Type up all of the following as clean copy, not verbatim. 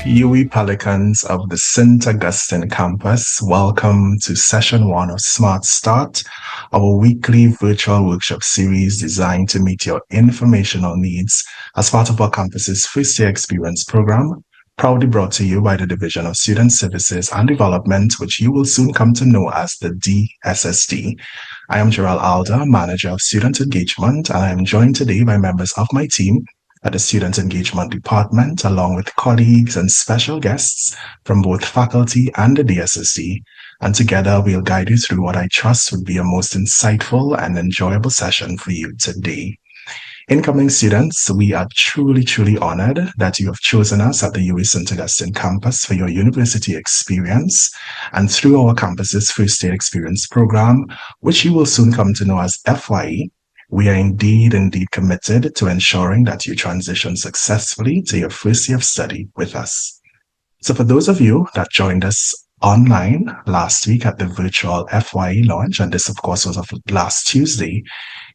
UE Pelicans of the St. Augustine campus, welcome to session one of Smart Start, our weekly virtual workshop series designed to meet your informational needs as part of our campus's first year experience program, proudly brought to you by the Division of Student Services and Development, which you will soon come to know as the DSSD. I am Gerald Alder, Manager of Student Engagement, and I am joined today by members of my team at the Student Engagement Department, along with colleagues and special guests from both faculty and the DSSD. And together we'll guide you through what I trust would be a most insightful and enjoyable session for you today. Incoming students, we are truly honored that you have chosen us at the UE St. Augustine campus for your university experience and through our campus's first year experience program, which you will soon come to know as FYE. We are indeed committed to ensuring that you transition successfully to your first year of study with us. So for those of you that joined us online last week at the virtual FYE launch, and this of course was of last Tuesday,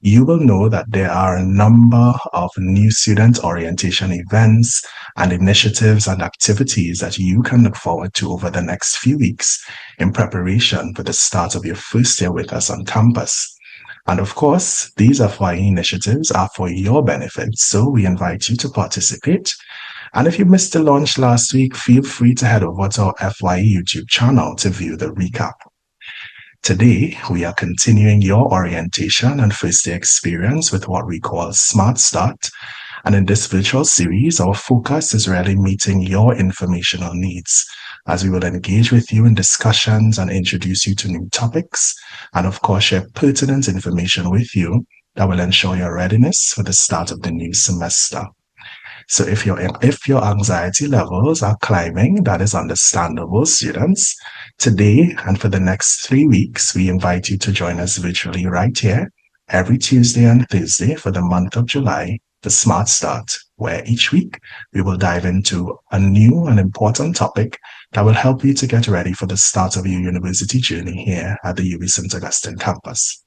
you will know that there are a number of new student orientation events and initiatives and activities that you can look forward to over the next few weeks in preparation for the start of your first year with us on campus. And of course, these FYE initiatives are for your benefit, so we invite you to participate. And if you missed the launch last week, feel free to head over to our FYE YouTube channel to view the recap. Today, we are continuing your orientation and first day experience with what we call Smart Start. And in this virtual series, our focus is really meeting your informational needs as we will engage with you in discussions and introduce you to new topics, and of course share pertinent information with you that will ensure your readiness for the start of the new semester. So if your anxiety levels are climbing, that is understandable, students. Today and for the next 3 weeks, we invite you to join us virtually right here every Tuesday and Thursday for the month of July, the Smart Start, where each week we will dive into a new and important topic that will help you to get ready for the start of your university journey here at the UE St. Augustine campus.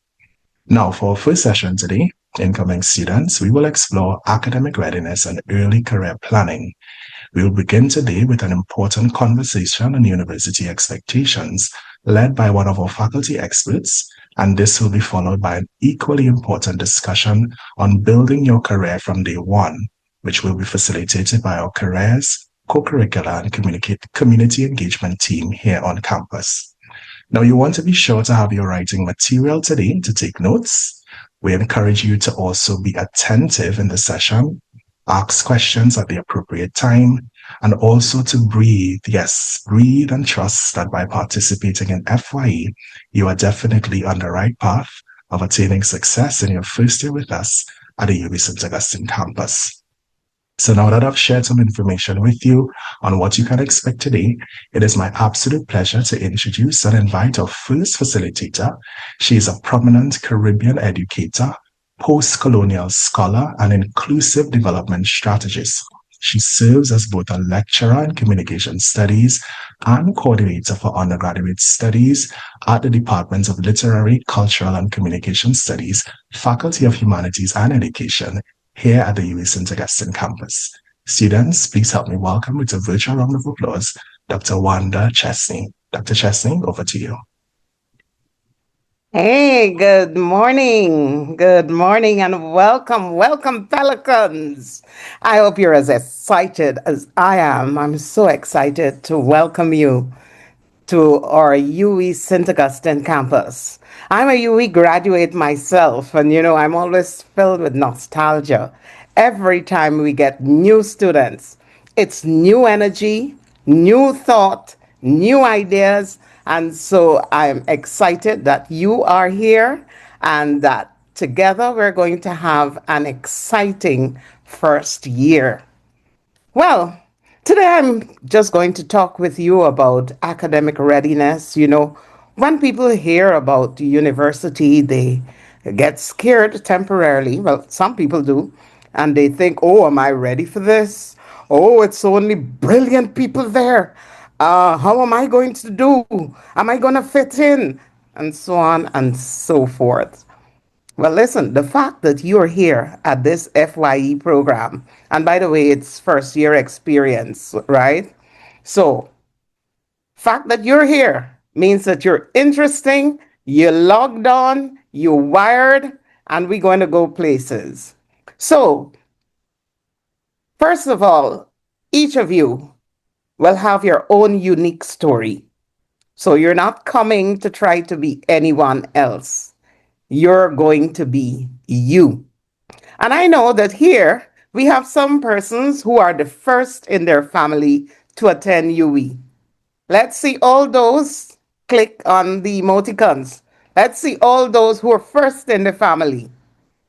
Now, for our first session today, incoming students, we will explore academic readiness and early career planning. We will begin today with an important conversation on university expectations led by one of our faculty experts, and this will be followed by an equally important discussion on building your career from day one, which will be facilitated by our careers, co-curricular and community engagement team here on campus. Now, you want to be sure to have your writing material today to take notes. We encourage you to also be attentive in the session, ask questions at the appropriate time, and also to breathe. Yes, breathe and trust that by participating in FYE, you are definitely on the right path of attaining success in your first year with us at the UE St. Augustine campus. So now that I've shared some information with you on what you can expect today, it is my absolute pleasure to introduce and invite our first facilitator. She is a prominent Caribbean educator, post-colonial scholar, and inclusive development strategist. She serves as both a lecturer in communication studies and coordinator for undergraduate studies at the Department of Literary, Cultural, and Communication Studies, Faculty of Humanities and Education, here at the UE St. Augustine campus. Students, please help me welcome with a virtual round of applause, Dr. Wanda Chesney. Dr. Chesney, over to you. Hey, good morning. Good morning and welcome, Pelicans. I hope you're as excited as I am. I'm so excited to welcome you to our UE St. Augustine campus. I'm a UE graduate myself, and I'm always filled with nostalgia every time we get new students. It's new energy, new thought, new ideas, and so I'm excited that you are here and that together we're going to have an exciting first year. Well, today I'm just going to talk with you about academic readiness. When people hear about university, they get scared temporarily. Well, some people do. And they think, oh, am I ready for this? Oh, it's only brilliant people there. How am I going to do? Am I going to fit in? And so on and so forth. Well, listen, the fact that you're here at this FYE program, and by the way, it's first year experience, right? So, fact that you're here means that you're interesting, you logged on, you wired, and we're going to go places. So, first of all, each of you will have your own unique story. So, you're not coming to try to be anyone else. You're going to be you. And I know that here we have some persons who are the first in their family to attend UE. Let's see all those. Click on the emoticons. Let's see all those who are first in the family.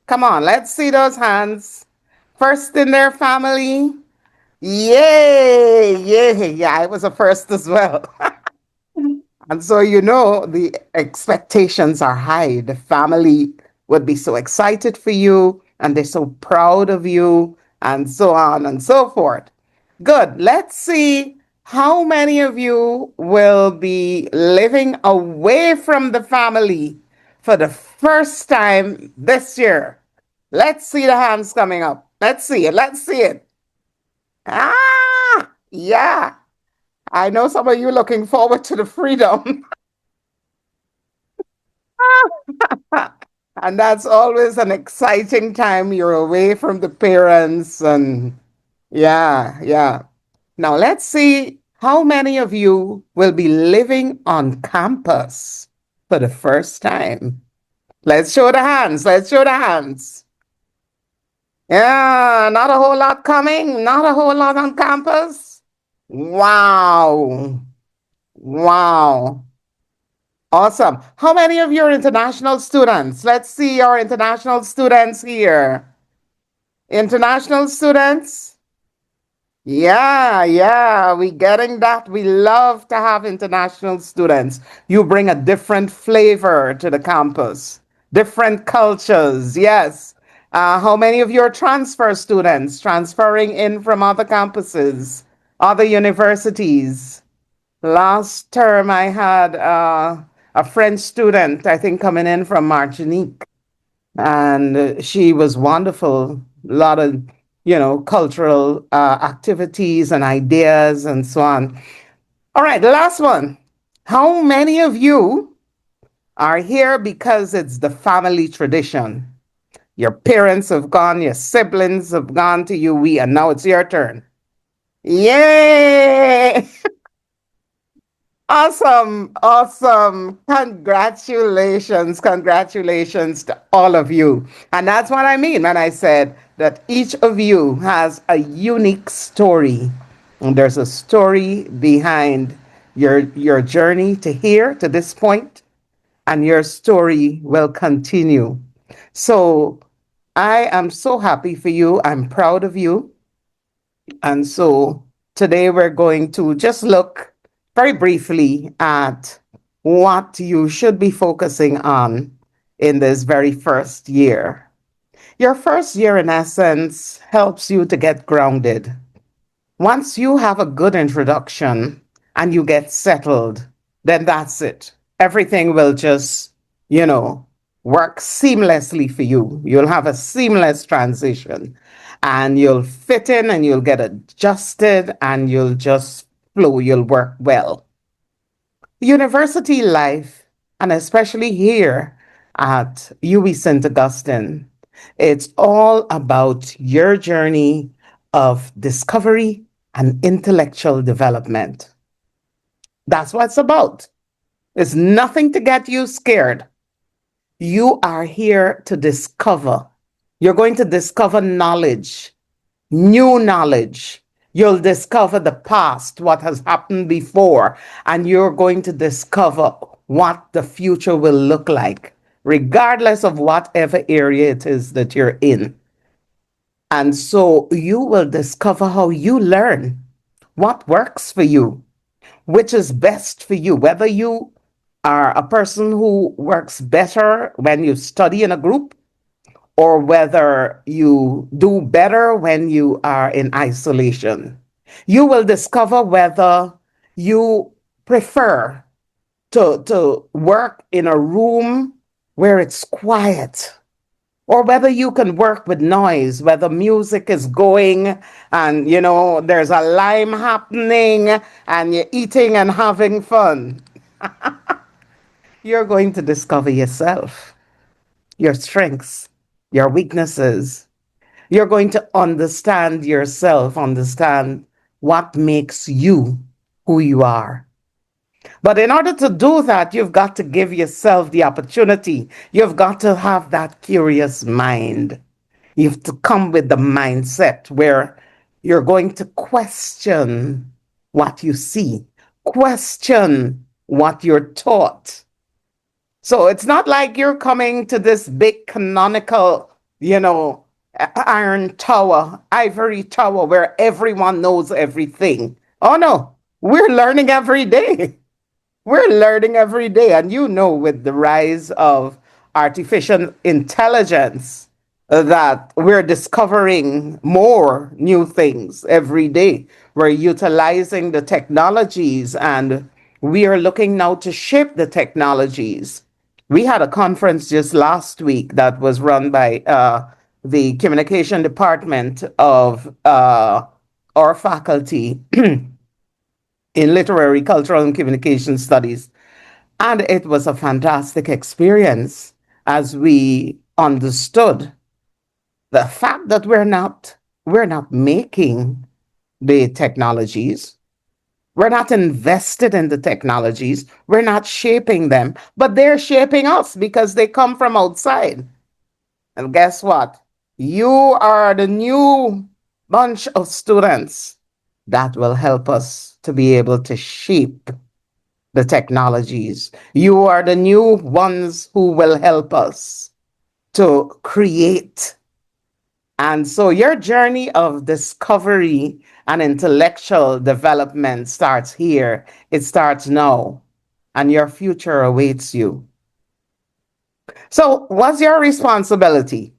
Come on, let's see those hands. First in their family. Yay! Yay! Yeah, I was a first as well. And so, the expectations are high. The family would be so excited for you and they're so proud of you, and so on and so forth. Good. Let's see how many of you will be living away from the family for the first time this year. Let's see the hands coming up. Let's see it. Let's see it. Ah, yeah. I know some of you looking forward to the freedom. And that's always an exciting time. You're away from the parents, and yeah, yeah. Now let's see how many of you will be living on campus for the first time. Let's show the hands. Let's show the hands. Yeah, not a whole lot coming. Not a whole lot on campus. Wow. Wow. Awesome. How many of you are international students? Let's see our international students here. International students? Yeah, yeah, we getting that. We love to have international students. You bring a different flavor to the campus, different cultures. Yes. How many of you are transfer students transferring in from other campuses, other universities? Last term, I had a French student, I think, coming in from Martinique, and she was wonderful. A lot of, cultural activities and ideas and so on. All right, the last one. How many of you are here because it's the family tradition? Your parents have gone, your siblings have gone to UE, and now it's your turn. Yay! Awesome, awesome. Congratulations, congratulations to all of you. And that's what I mean when I said that each of you has a unique story. And there's a story behind your journey to here, to this point, and your story will continue. So I am so happy for you. I'm proud of you. And so today we're going to just look very briefly at what you should be focusing on in this very first year. Your first year, in essence, helps you to get grounded. Once you have a good introduction and you get settled, then that's it. Everything will just, you know, work seamlessly for you. You'll have a seamless transition and you'll fit in and you'll get adjusted and you'll just flow. You'll work well. University life, and especially here at UWI St. Augustine, it's all about your journey of discovery and intellectual development. That's what it's about. It's nothing to get you scared. You are here to discover. You're going to discover knowledge, new knowledge. You'll discover the past, what has happened before, and you're going to discover what the future will look like, regardless of whatever area it is that you're in. And so you will discover how you learn, what works for you, which is best for you, whether you are a person who works better when you study in a group or whether you do better when you are in isolation. You will discover whether you prefer to work in a room where it's quiet or whether you can work with noise, whether music is going and, there's a lime happening and you're eating and having fun. You're going to discover yourself, your strengths, your weaknesses. You're going to understand yourself, understand what makes you who you are. But in order to do that, you've got to give yourself the opportunity. You've got to have that curious mind. You have to come with the mindset where you're going to question what you see, question what you're taught. So it's not like you're coming to this big canonical, iron tower, ivory tower where everyone knows everything. Oh no, we're learning every day. We're learning every day. And with the rise of artificial intelligence, that we're discovering more new things every day. We're utilizing the technologies and we are looking now to shape the technologies. We had a conference just last week that was run by the communication department of our faculty in literary, cultural, and communication studies. And it was a fantastic experience as we understood the fact that we're not making the technologies. We're not invested in the technologies. We're not shaping them, but they're shaping us because they come from outside. And guess what? You are the new bunch of students that will help us to be able to shape the technologies. You are the new ones who will help us to create. And so your journey of discovery and intellectual development starts here. It starts now, and your future awaits you. So, what's your responsibility?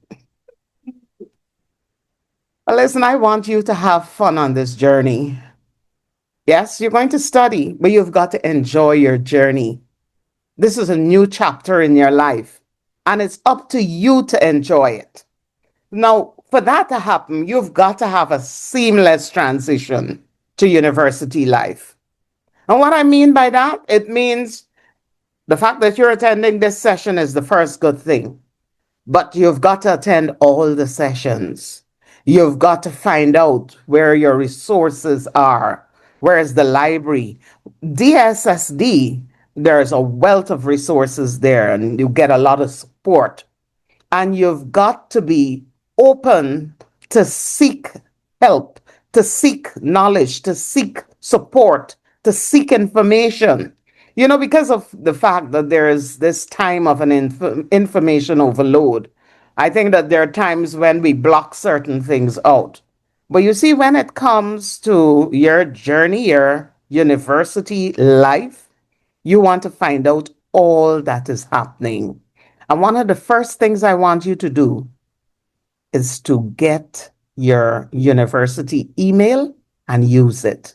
Well, listen, I want you to have fun on this journey. Yes, you're going to study, but you've got to enjoy your journey. This is a new chapter in your life, and it's up to you to enjoy it. Now, for that to happen, you've got to have a seamless transition to university life. And what I mean by that, it means the fact that you're attending this session is the first good thing. But you've got to attend all the sessions. You've got to find out where your resources are. Where is the library? DSSD, there's a wealth of resources there, and you get a lot of support. And you've got to be open to seek help, to seek knowledge, to seek support, to seek information. Because of the fact that there is this time of an information overload, I think that there are times when we block certain things out. But you see, when it comes to your journey, your university life, you want to find out all that is happening. And one of the first things I want you to do is to get your university email and use it.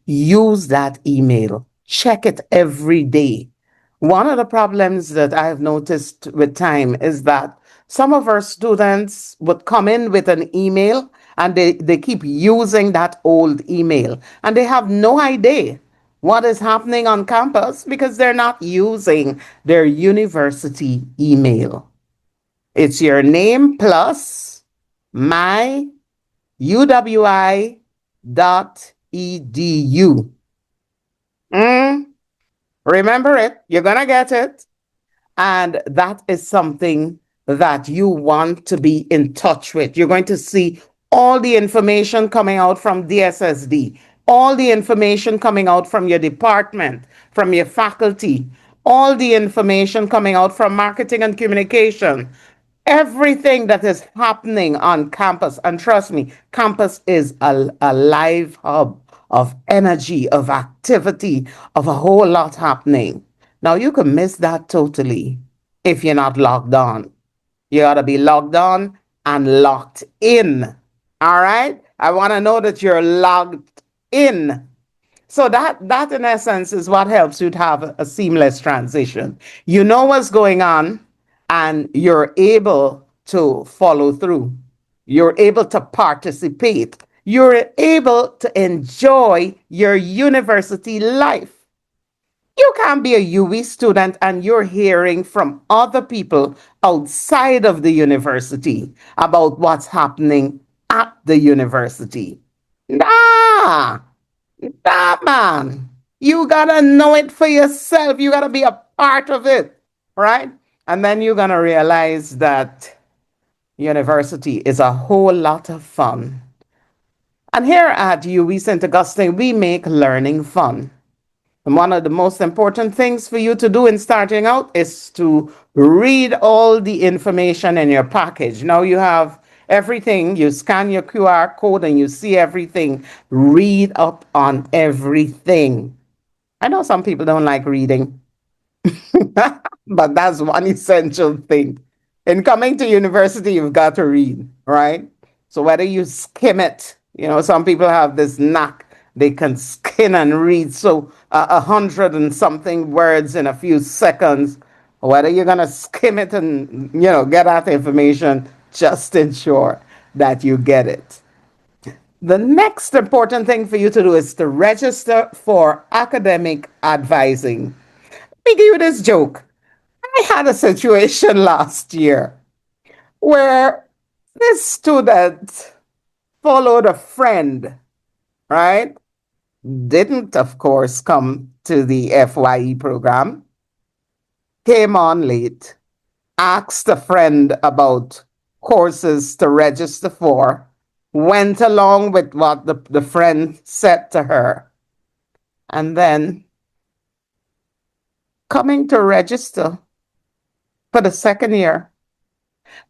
Use that email. Check it every day. One of the problems that I've noticed with time is that some of our students would come in with an email and they keep using that old email and they have no idea what is happening on campus because they're not using their university email. It's your name plus my uwi.edu. Mm, remember it. You're going to get it. And that is something that you want to be in touch with. You're going to see all the information coming out from DSSD, all the information coming out from your department, from your faculty, all the information coming out from marketing and communication, everything that is happening on campus. And trust me, campus is a live hub of energy, of activity, of a whole lot happening. Now, you can miss that totally if you're not logged on. You ought to be logged on and locked in. All right? I want to know that you're logged in. So that in essence is what helps you to have seamless transition. You know what's going on and you're able to follow through. You're able to participate. You're able to enjoy your university life. You can't be a UV student and you're hearing from other people outside of the university about what's happening at the university. Nah, nah, man. You gotta know it for yourself. You gotta be a part of it, right? And then you're gonna realize that university is a whole lot of fun. And here at UW St. Augustine, we make learning fun. And one of the most important things for you to do in starting out is to read all the information in your package. Now you have everything, you scan your QR code and you see everything. Read up on everything. I know some people don't like reading, but that's one essential thing. In coming to university, you've got to read, right? So whether you skim it, some people have this knack, they can skim and read so 100 and something words in a few seconds. Whether you're gonna skim it and get that information, just ensure that you get it. The next important thing for you to do is to register for academic advising. Let me give you this joke. I had a situation last year where this student followed a friend, right? Didn't, of course, come to the FYE program, came on late, asked a friend about courses to register for, went along with what the friend said to her, and then coming to register for the second year,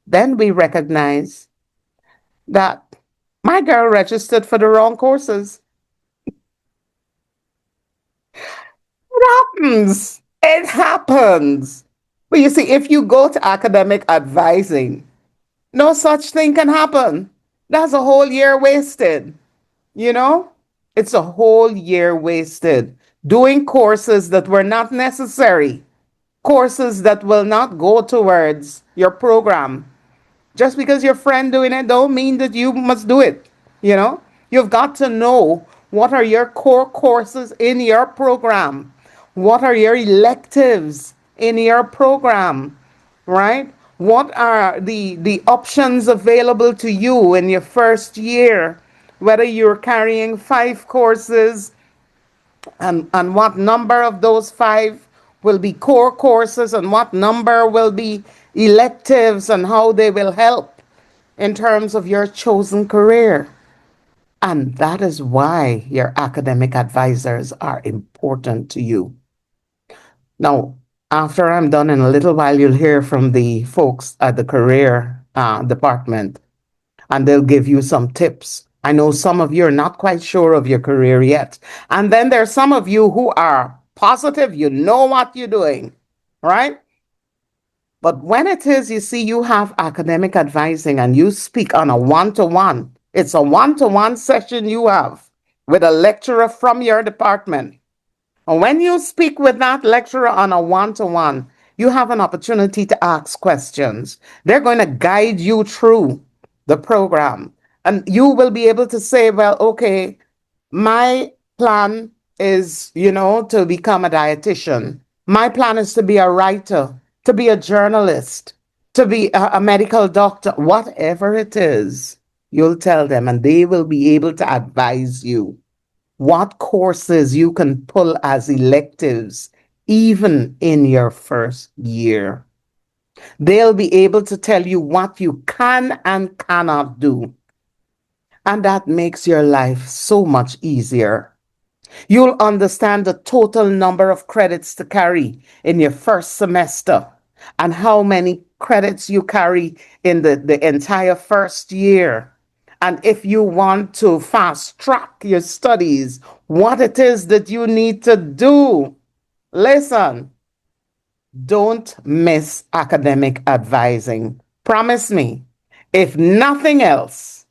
then we recognize that my girl registered for the wrong courses. It happens. It happens. But you see, if you go to academic advising, no such thing can happen. That's a whole year wasted. You know, it's a whole year wasted doing courses that were not necessary, courses that will not go towards your program. Just because your friend doing it don't mean that you must do it. You know, you've got to know what are your core courses in your program. What are your electives in your program, right? What are the options available to you in your first year? Whether you're carrying 5 courses and what number of those 5 will be core courses and what number will be electives and how they will help in terms of your chosen career. And that is why your academic advisors are important to you. Now, after I'm done in a little while, you'll hear from the folks at the career department, and they'll give you some tips. I know some of you are not quite sure of your career yet. And then there's some of you who are positive, you know what you're doing, right? But when it is, you see, you have academic advising and you speak on a one-to-one, it's a one-to-one session you have with a lecturer from your department. And when you speak with that lecturer on a one-to-one, you have an opportunity to ask questions. They're going to guide you through the program. And you will be able to say, well, okay, my plan is, to become a dietitian. My plan is to be a writer, to be a journalist, to be a medical doctor, whatever it is, you'll tell them and they will be able to advise you what courses you can pull as electives, even in your first year. They'll be able to tell you what you can and cannot do. And that makes your life so much easier. You'll understand the total number of credits to carry in your first semester and how many credits you carry in the entire first year. And if you want to fast track your studies, what it is that you need to do. Listen, don't miss academic advising. Promise me, if nothing else,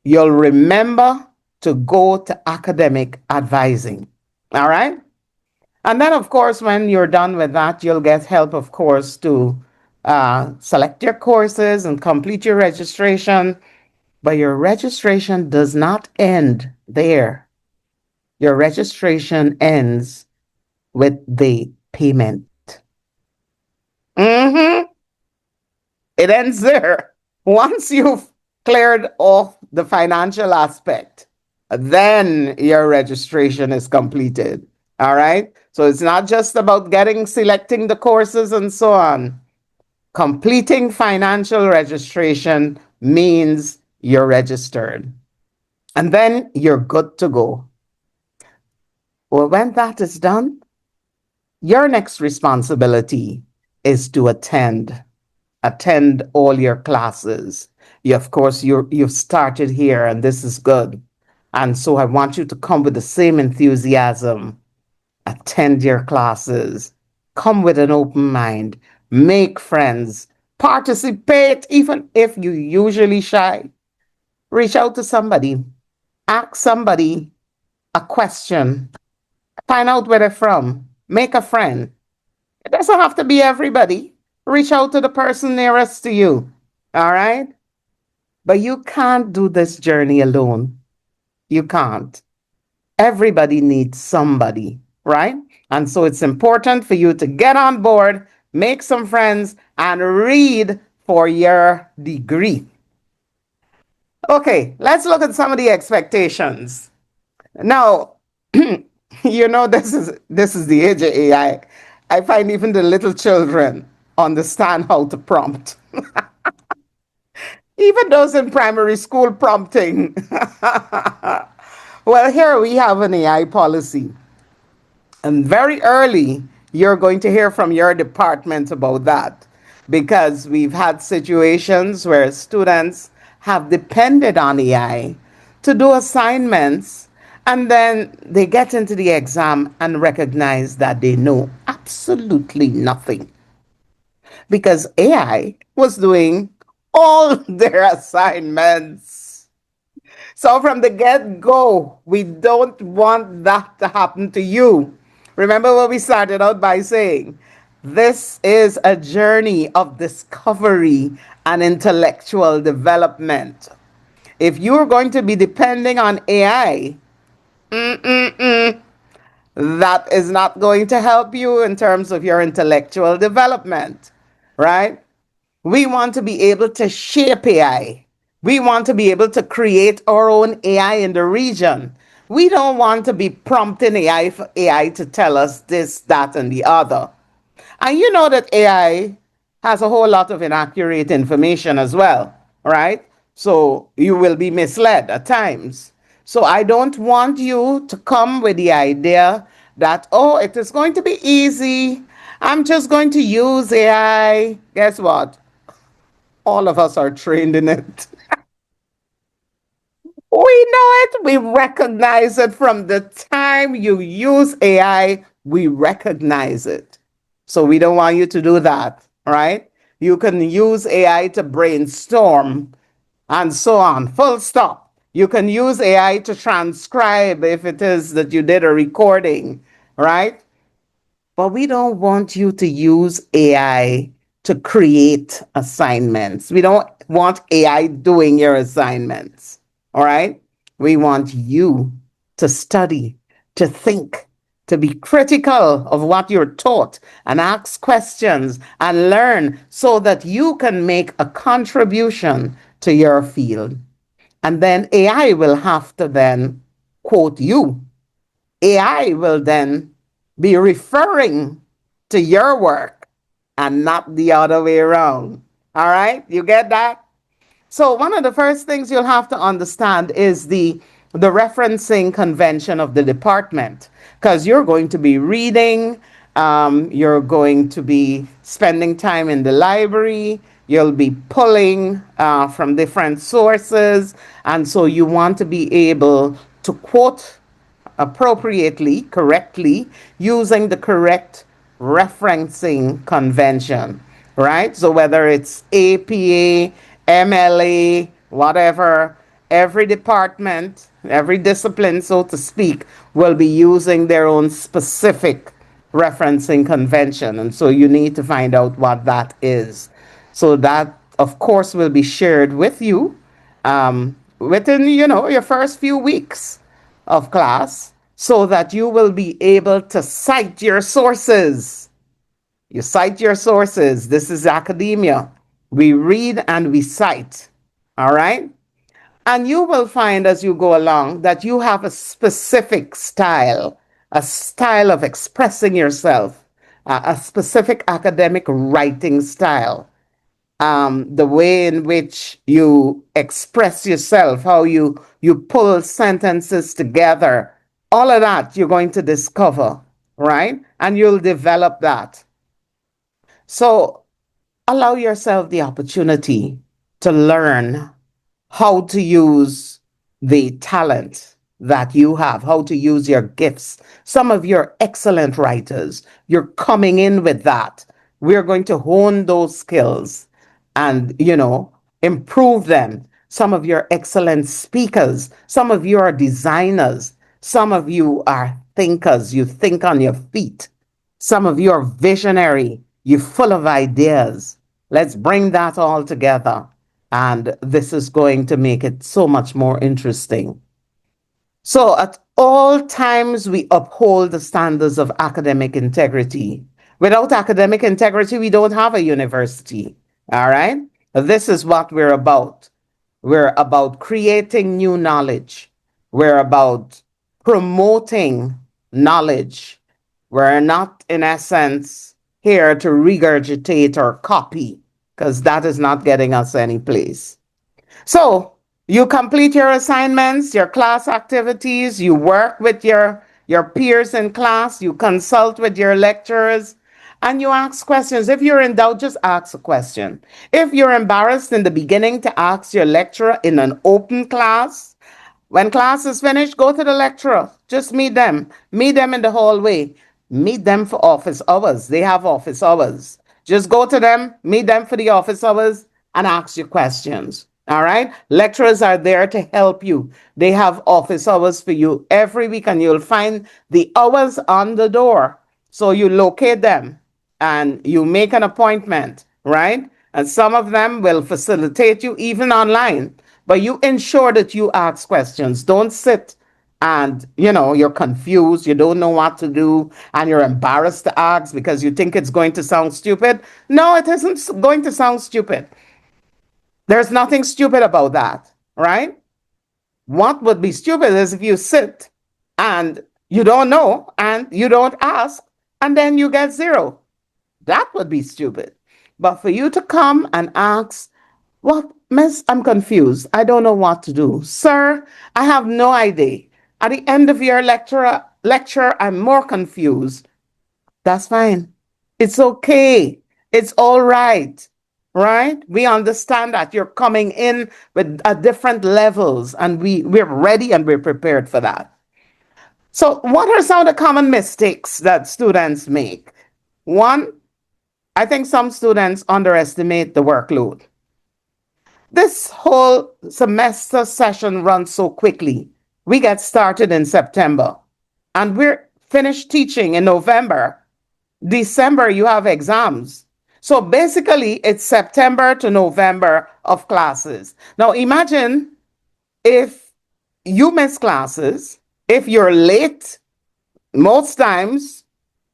you'll remember to go to academic advising. All right? And then, of course, when you're done with that, you'll get help, of course, to Select your courses and complete your registration. But your registration does not end there. Your registration ends with the payment. Mm-hmm. It ends there. Once you've cleared off the financial aspect, then your registration is completed. All right. So it's not just about selecting the courses and so on. Completing financial registration means you're registered. And then you're good to go. Well, when that is done, your next responsibility is to attend all your classes. Of course, you've started here, and this is good. And so I want you to come with the same enthusiasm. Attend your classes. Come with an open mind. Make friends. Participate, even if you usually shy. Reach out to somebody. Ask somebody a question. Find out where they're from. Make a friend. It doesn't have to be everybody. Reach out to the person nearest to you. All right? But you can't do this journey alone. You can't. Everybody needs somebody, right? And so it's important for you to get on board, make some friends, and read for your degree. Okay, let's look at some of the expectations. Now, this is the age of AI. I find even the little children understand how to prompt. Even those in primary school prompting. Well, here we have an AI policy. And very early, you're going to hear from your department about that because we've had situations where students have depended on AI to do assignments, and then they get into the exam and recognize that they know absolutely nothing because AI was doing all their assignments. So from the get go, we don't want that to happen to you. Remember what we started out by saying? This is a journey of discovery and intellectual development. If you're going to be depending on AI, that is not going to help you in terms of your intellectual development, right? We want to be able to shape AI. We want to be able to create our own AI in the region. We don't want to be prompting AI for AI to tell us this, that, and the other. And you know that AI has a whole lot of inaccurate information as well, right? So you will be misled at times. So I don't want you to come with the idea that, oh, it is going to be easy. I'm just going to use AI. Guess what? All of us are trained in it. We know it. We recognize it from the time you use AI. We recognize it. So we don't want you to do that, right? You can use AI to brainstorm and so on. Full stop. You can use AI to transcribe if it is that you did a recording, right? But we don't want you to use AI to create assignments. We don't want AI doing your assignments. All right? We want you to study, to think, to be critical of what you're taught and ask questions and learn so that you can make a contribution to your field. And then AI will have to then quote you. AI will then be referring to your work and not the other way around. All right? You get that? So one of the first things you'll have to understand is the referencing convention of the department, because you're going to be reading, you're going to be spending time in the library, you'll be pulling from different sources, and so you want to be able to quote appropriately, correctly, using the correct referencing convention, right? So whether it's APA, MLA, whatever, every department, every discipline, so to speak, will be using their own specific referencing convention. And so you need to find out what that is. So that, of course, will be shared with you within, your first few weeks of class so that you will be able to cite your sources. You cite your sources. This is academia. We read and we cite. All right? And you will find as you go along that you have a specific style, a style of expressing yourself, a specific academic writing style, the way in which you express yourself, how you pull sentences together, all of that you're going to discover, right? And you'll develop that. So allow yourself the opportunity to learn how to use the talent that you have, how to use your gifts. Some of you are excellent writers. You're coming in with that. We're going to hone those skills and, improve them. Some of you are excellent speakers. Some of you are designers. Some of you are thinkers. You think on your feet. Some of you are visionary. You're full of ideas. Let's bring that all together. And this is going to make it so much more interesting. So, at all times, we uphold the standards of academic integrity. Without academic integrity, we don't have a university. All right? This is what we're about. We're about creating new knowledge. We're about promoting knowledge. We're not, in essence, here to regurgitate or copy, because that is not getting us any place. So you complete your assignments, your class activities, you work with your peers in class, you consult with your lecturers, and you ask questions. If you're in doubt, just ask a question. If you're embarrassed in the beginning to ask your lecturer in an open class, when class is finished, go to the lecturer. Just meet them. Meet them in the hallway. Meet them for office hours. They have office hours. Just go to them, meet them for the office hours, and ask your questions. All right? Lecturers are there to help you. They have office hours for you every week, and you'll find the hours on the door. So you locate them and you make an appointment, right? And some of them will facilitate you even online, but you ensure that you ask questions. Don't sit and you're confused, you don't know what to do, and you're embarrassed to ask because you think it's going to sound stupid. No, it isn't going to sound stupid. There's nothing stupid about that, right? What would be stupid is if you sit and you don't know and you don't ask and then you get zero. That would be stupid. But for you to come and ask, "What, miss, I'm confused. I don't know what to do. Sir, I have no idea. At the end of your lecture, I'm more confused." That's fine. It's okay. It's all right. Right? We understand that you're coming in with different levels, and we're ready and we're prepared for that. So, what are some of the common mistakes that students make? One, I think some students underestimate the workload. This whole semester session runs so quickly. We get started in September and we're finished teaching in November. December, you have exams. So basically, it's September to November of classes. Now, imagine if you miss classes, if you're late most times,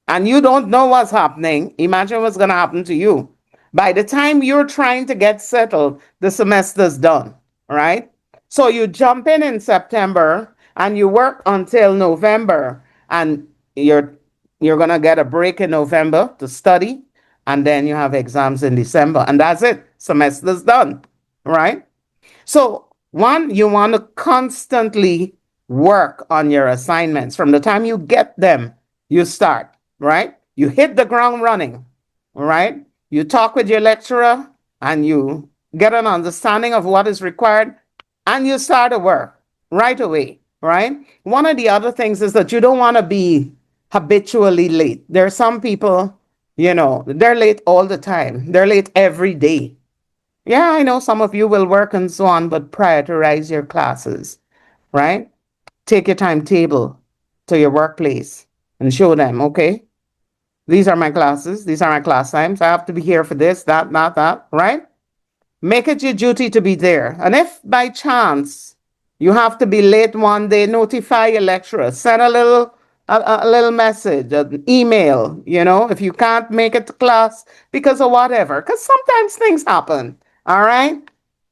and you don't know what's happening, imagine what's going to happen to you. By the time you're trying to get settled, the semester's done, right? So you jump in September and you work until November, and you're going to get a break in November to study, and then you have exams in December, and that's it. Semester's done, right? So, one, you want to constantly work on your assignments. From the time you get them, you start, right? You hit the ground running, right? You talk with your lecturer and you get an understanding of what is required and you start to work right away, right? One of the other things is that you don't want to be habitually late. There are some people, they're late all the time, they're late every day. Yeah, I know some of you will work and so on, but prioritize your classes, right? Take your timetable to your workplace and show them, okay? These are my classes. These are my class times. I have to be here for this, that, not that, right? Make it your duty to be there. And if by chance you have to be late one day, notify your lecturer. Send a little message, an email, if you can't make it to class because of whatever. Because sometimes things happen. All right?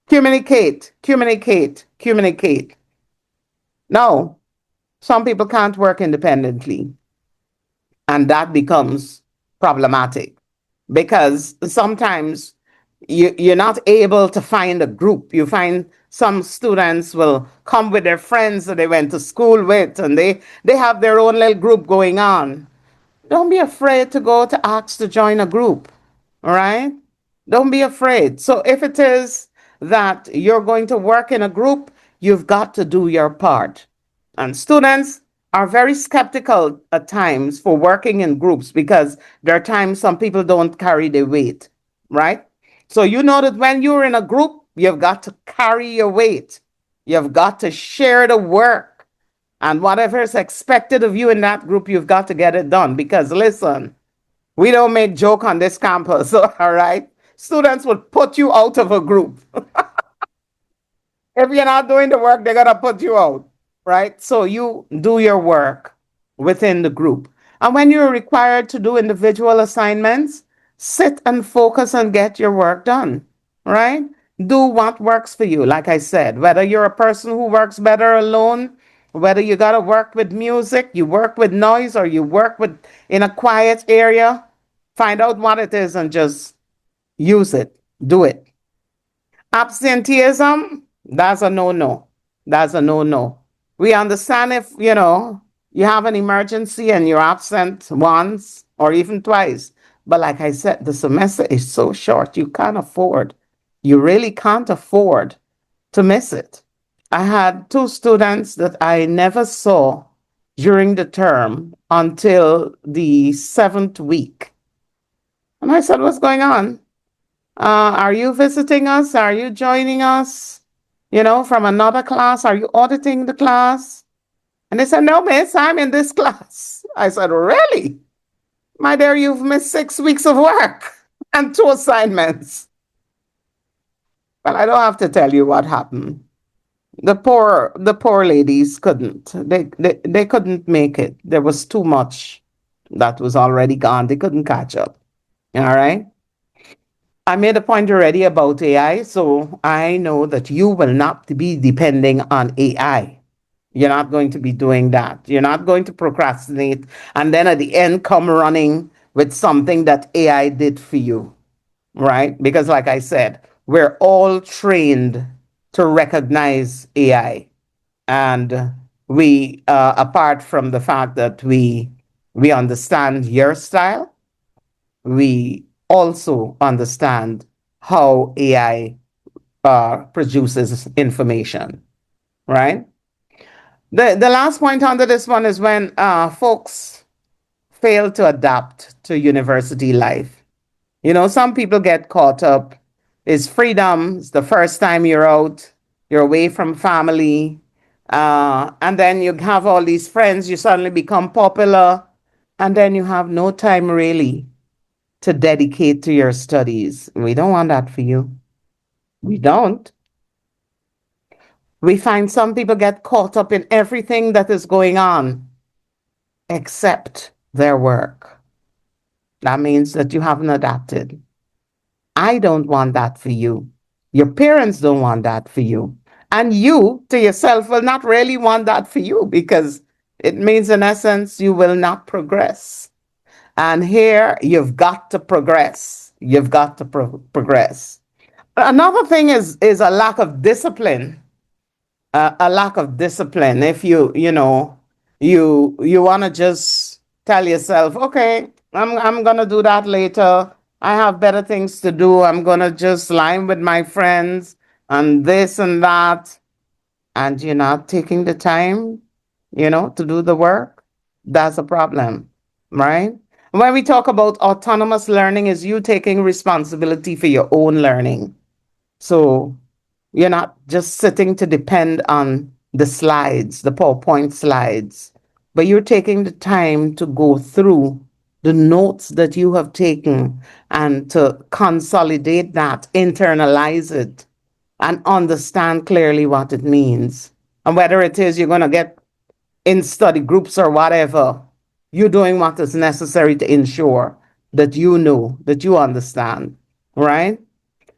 Communicate, communicate, communicate. No, some people can't work independently, and that becomes problematic because sometimes you're not able to find a group. You find some students will come with their friends that they went to school with, and they have their own little group going on. Don't be afraid to go to ask to join a group. All right? Don't be afraid. So if it is that you're going to work in a group, you've got to do your part. And students are very skeptical at times for working in groups because there are times some people don't carry their weight, right? So you know that when you're in a group, you've got to carry your weight. You've got to share the work. And whatever is expected of you in that group, you've got to get it done. Because listen, we don't make joke on this campus, all right? Students would put you out of a group. If you're not doing the work, they're gonna put you out, right? So you do your work within the group. And when you're required to do individual assignments, sit and focus and get your work done, right? Do what works for you. Like I said, whether you're a person who works better alone, whether you gotta work with music, you work with noise, or you work with in a quiet area, find out what it is and just use it. Do it. Absenteeism, that's a no no. That's a no no. We understand if, you have an emergency and you're absent once or even twice. But like I said, the semester is so short, you really can't afford to miss it. I had two students that I never saw during the term until the seventh week. And I said, "What's going on? Are you visiting us? Are you joining us, from another class? Are you auditing the class?" And they said, "No, miss, I'm in this class." I said, "Really? My dear, you've missed 6 weeks of work and two assignments." Well, I don't have to tell you what happened. The poor ladies couldn't. They couldn't make it. There was too much that was already gone. They couldn't catch up. All right. I made a point already about AI, so I know that you will not be depending on AI. You're not going to be doing that. You're not going to procrastinate and then at the end come running with something that AI did for you, right? Because, like I said, we're all trained to recognize AI. And apart from the fact that we understand your style, we also understand how AI produces information, right? The last point under this one is when folks fail to adapt to university life. Some people get caught up. It's freedom. It's the first time you're out, you're away from family. And then you have all these friends, you suddenly become popular, and then you have no time really to dedicate to your studies. We don't want that for you. We don't. We find some people get caught up in everything that is going on except their work. That means that you haven't adapted. I don't want that for you. Your parents don't want that for you. And you to yourself will not really want that for you because it means, in essence, you will not progress. And here you've got to progress. You've got to progress. Another thing is a lack of discipline. A lack of discipline. If you want to just tell yourself, okay, I'm gonna do that later. I have better things to do. I'm gonna just line with my friends and this and that, and you're not taking the time, to do the work. That's a problem, right? When we talk about autonomous learning, is you taking responsibility for your own learning. So you're not just sitting to depend on the slides, the PowerPoint slides, but you're taking the time to go through the notes that you have taken, and to consolidate that, internalize it, and understand clearly what it means. And whether it is you're going to get in study groups or whatever, you're doing what is necessary to ensure that you know, that you understand, right?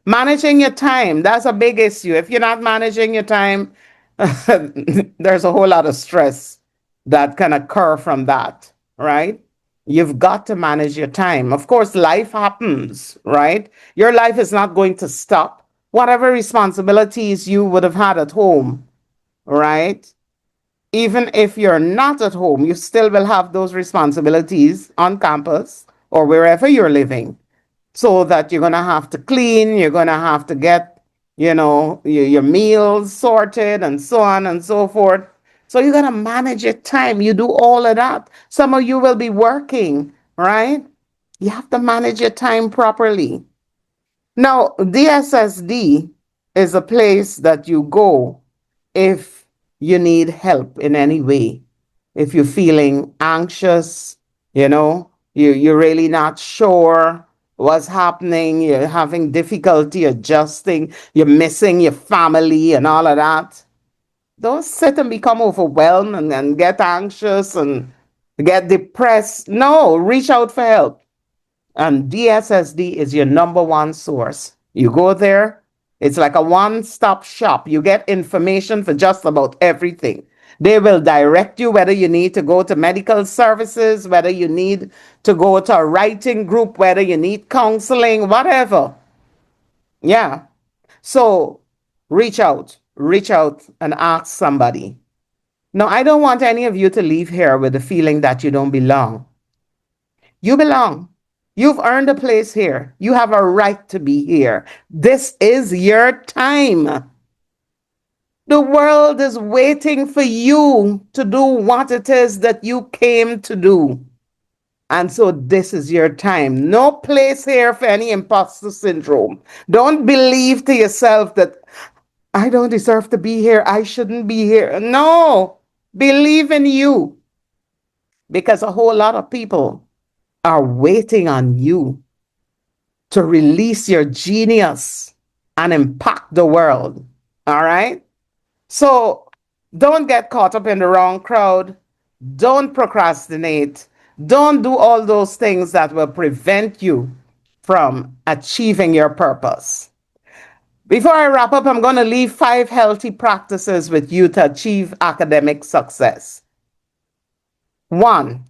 Managing your time, that's a big issue. If you're not managing your time, there's a whole lot of stress that can occur from that, right? You've got to manage your time. Of course, life happens, right? Your life is not going to stop. Whatever responsibilities you would have had at home, right? Even if you're not at home, you still will have those responsibilities on campus or wherever you're living, so that you're going to have to clean, you're going to have to get, your meals sorted and so on and so forth. So you got to manage your time. You do all of that. Some of you will be working, right? You have to manage your time properly. Now, DSSD is a place that you go if you need help in any way. If you're feeling anxious, you're really not sure what's happening, you're having difficulty adjusting, you're missing your family and all of that. Don't sit and become overwhelmed and get anxious and get depressed. No, reach out for help. And DSSD is your number one source. You go there, it's like a one stop shop. You get information for just about everything. They will direct you whether you need to go to medical services, whether you need to go to a writing group, whether you need counseling, whatever. Yeah. So reach out and ask somebody. Now, I don't want any of you to leave here with the feeling that you don't belong. You belong. You've earned a place here. You have a right to be here. This is your time. The world is waiting for you to do what it is that you came to do. And so this is your time. No place here for any imposter syndrome. Don't believe to yourself that I don't deserve to be here. I shouldn't be here. No, believe in you, because a whole lot of people are waiting on you to release your genius and impact the world. All right? So don't get caught up in the wrong crowd. Don't procrastinate. Don't do all those things that will prevent you from achieving your purpose. Before I wrap up, I'm going to leave 5 healthy practices with you to achieve academic success. 1,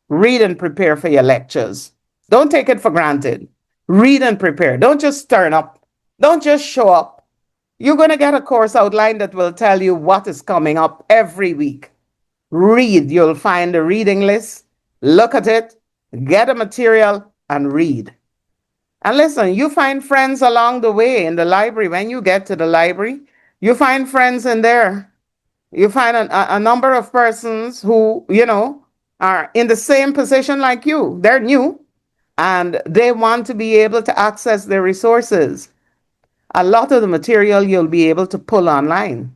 read and prepare for your lectures. Don't take it for granted. Read and prepare. Don't just turn up. Don't just show up. You're going to get a course outline that will tell you what is coming up every week. Read. You'll find a reading list. Look at it, get a material, and read. And listen, you find friends along the way in the library. When you get to the library, you find friends in there. You find a number of persons who, are in the same position like you. They're new and they want to be able to access their resources. A lot of the material you'll be able to pull online.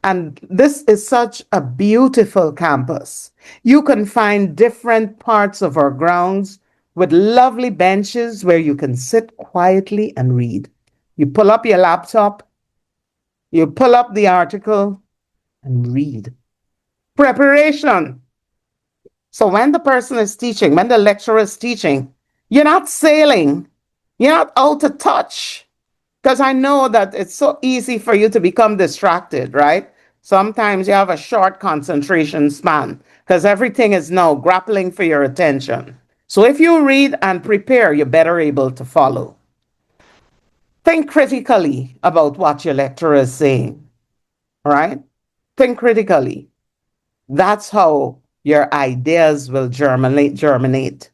And this is such a beautiful campus. You can find different parts of our grounds with lovely benches where you can sit quietly and read. You pull up your laptop, you pull up the article, and read. Preparation. So when the person is teaching, when the lecturer is teaching, you're not sailing, you're not out of touch. Because I know that it's so easy for you to become distracted, right? Sometimes you have a short concentration span because everything is now grappling for your attention. So if you read and prepare, you're better able to follow. Think critically about what your lecturer is saying, right? Think critically. That's how your ideas will germinate.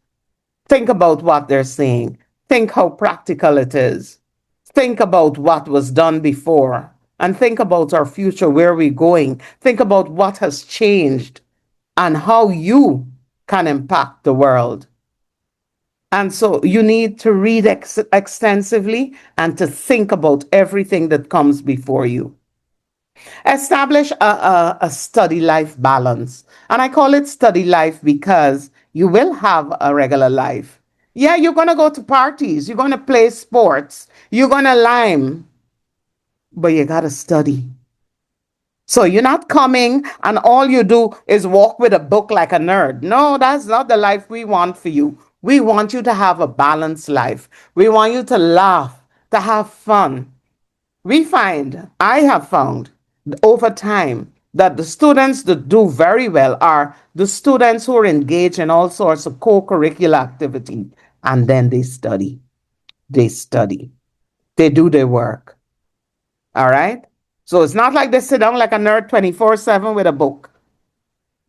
Think about what they're saying. Think how practical it is. Think about what was done before and think about our future, where we're going. Think about what has changed and how you can impact the world. And so you need to read extensively and to think about everything that comes before you. Establish a study life balance. And I call it study life because You will have a regular life. Yeah, you're going to go to parties, you're going to play sports, you're going to lime, but you got to study. So you're not coming and all you do is walk with a book like a nerd. No, that's not the life we want for you. We want you to have a balanced life. We want you to laugh, to have fun. I have found over time that the students that do very well are the students who are engaged in all sorts of co curricular activity and then they study. They study. They do their work. All right? So it's not like they sit down like a nerd 24/7 with a book,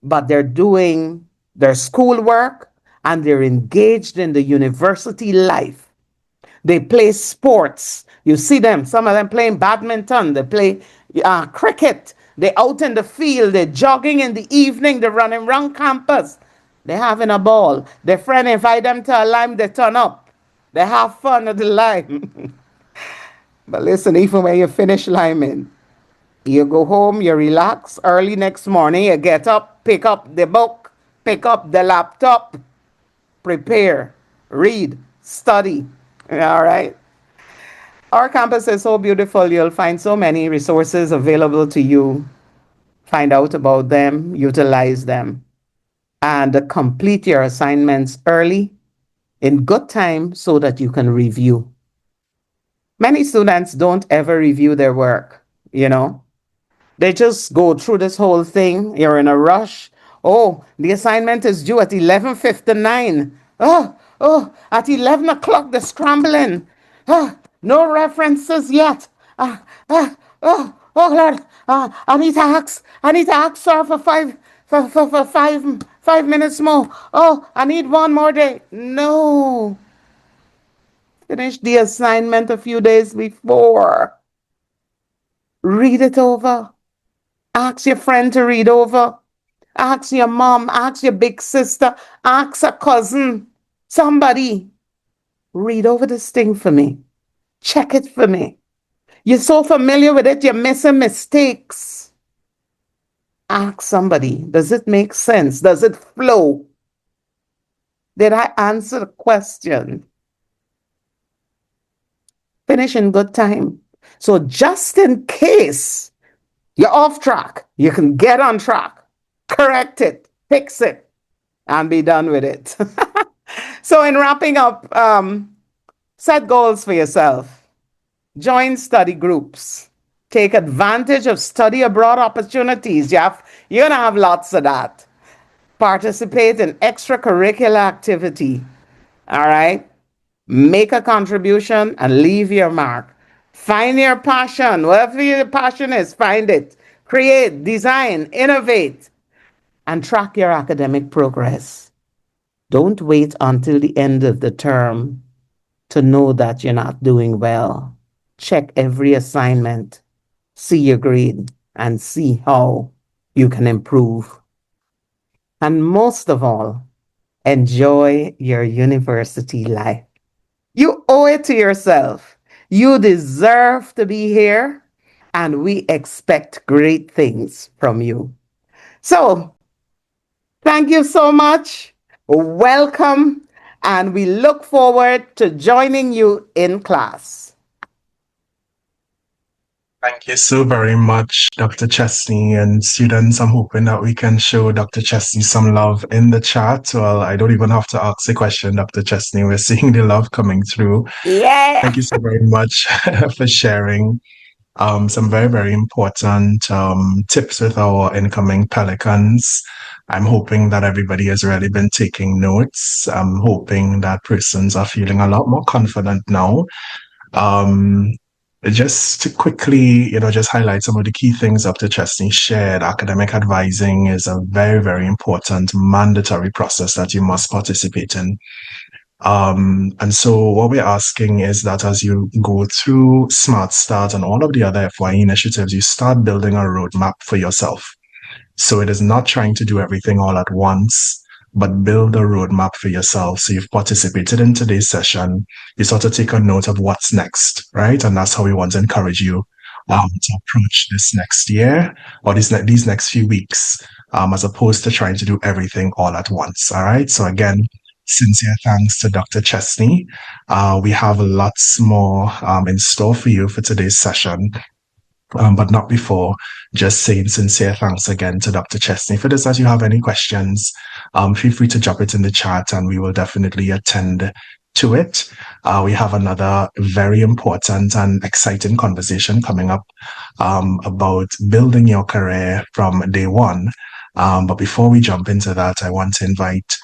but they're doing their schoolwork and they're engaged in the university life. They play sports. You see them, some of them playing badminton, they play cricket, they're out in the field, they're jogging in the evening, they're running around campus, they're having a ball. Their friend invite them to a lime, they turn up. They have fun at the lime. But listen, even when you finish liming, you go home, you relax. Early next morning, you get up, pick up the book, pick up the laptop, prepare, read, study. All right. Our campus is so beautiful. You'll find so many resources available to you. Find out about them, utilize them, and complete your assignments early in good time so that you can review. Many students don't ever review their work, you know. They just go through this whole thing. You're in a rush. Oh, the assignment is due at 11:59. At 11 o'clock, they're scrambling. No references yet. Lord. I need to ask sir for five minutes more. Oh, I need one more day. No. Finish the assignment a few days before. Read it over. Ask your friend to read over. Ask your mom. Ask your big sister. Ask a cousin. Somebody. Read over this thing for me. Check it for me. You're so familiar with it, you're missing mistakes. Ask somebody. Does it make sense? Does it flow? Did I answer the question? Finish in good time. So just in case you're off track, you can get on track, correct it, fix it, and be done with it. So in wrapping up, set goals for yourself. Join study groups. Take advantage of study abroad opportunities. You're going to have lots of that. Participate in extracurricular activity. All right? Make a contribution and leave your mark. Find your passion. Whatever your passion is, find it. Create, design, innovate, and track your academic progress. Don't wait until the end of the term to know that you're not doing well. Check every assignment, see your grade, and see how you can improve. And most of all, enjoy your university life. You owe it to yourself. You deserve to be here, and we expect great things from you. So, thank you so much. Welcome, and we look forward to joining you in class. Thank you so very much, Dr. Chesney. And students, I'm hoping that we can show Dr. Chesney some love in the chat. Well, I don't even have to ask the question, Dr. Chesney. We're seeing the love coming through. Yeah. Thank you so very much for sharing some very, very important tips with our incoming Pelicans. I'm hoping that everybody has really been taking notes. I'm hoping that persons are feeling a lot more confident now. Just to quickly, just highlight some of the key things Dr. Chesney shared. Academic advising is a very, very important mandatory process that you must participate in. And so what we're asking is that as you go through Smart Start and all of the other FYE initiatives, you start building a roadmap for yourself. So it is not trying to do everything all at once, but build a roadmap for yourself. So you've participated in today's session. You sort of take a note of what's next, right? And that's how we want to encourage you to approach this next year or these next few weeks. as opposed to trying to do everything all at once. All right. So again, sincere thanks to Dr. Chesney. We have lots more in store for you for today's session. But not before just saying sincere thanks again to Dr. Chesney. For this, as you have any questions, feel free to drop it in the chat and we will definitely attend to it. We have another very important and exciting conversation coming up about building your career from day one. But before we jump into that, I want to invite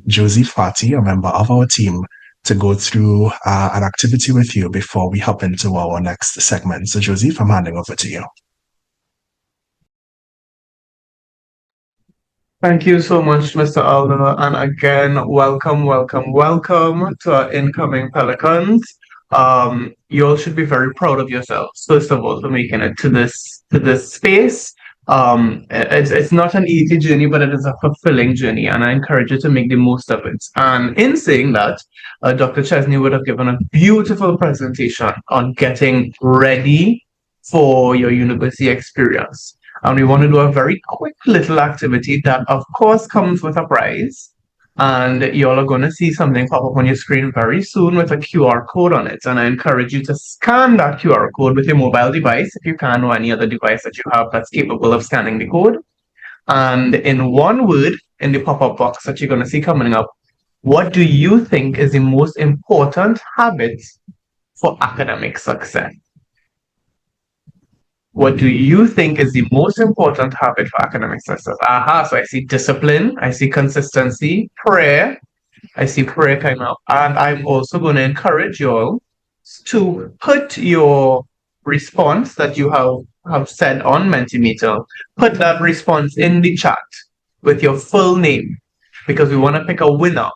Josie Fati, a member of our team, to go through an activity with you before we hop into our next segment. So, Josie, I'm handing over to you. Thank you so much, Mr. Alder. And again, welcome to our incoming Pelicans. You all should be very proud of yourselves, first of all, for making it to this space. It's not an easy journey, but it is a fulfilling journey, and I encourage you to make the most of it. And in saying that, Dr. Chesney would have given a beautiful presentation on getting ready for your university experience. And we want to do a very quick little activity that, of course, comes with a prize. And you all are going to see something pop up on your screen very soon with a QR code on it. And I encourage you to scan that QR code with your mobile device, if you can, or any other device that you have that's capable of scanning the code. And in one word, in the pop-up box that you're going to see coming up, what do you think is the most important habit for academic success? What do you think is the most important habit for academic success? Aha, so I see discipline, I see consistency, prayer. I see prayer coming up. And I'm also going to encourage you all to put your response that you have said on Mentimeter, put that response in the chat with your full name, because we want to pick a winner,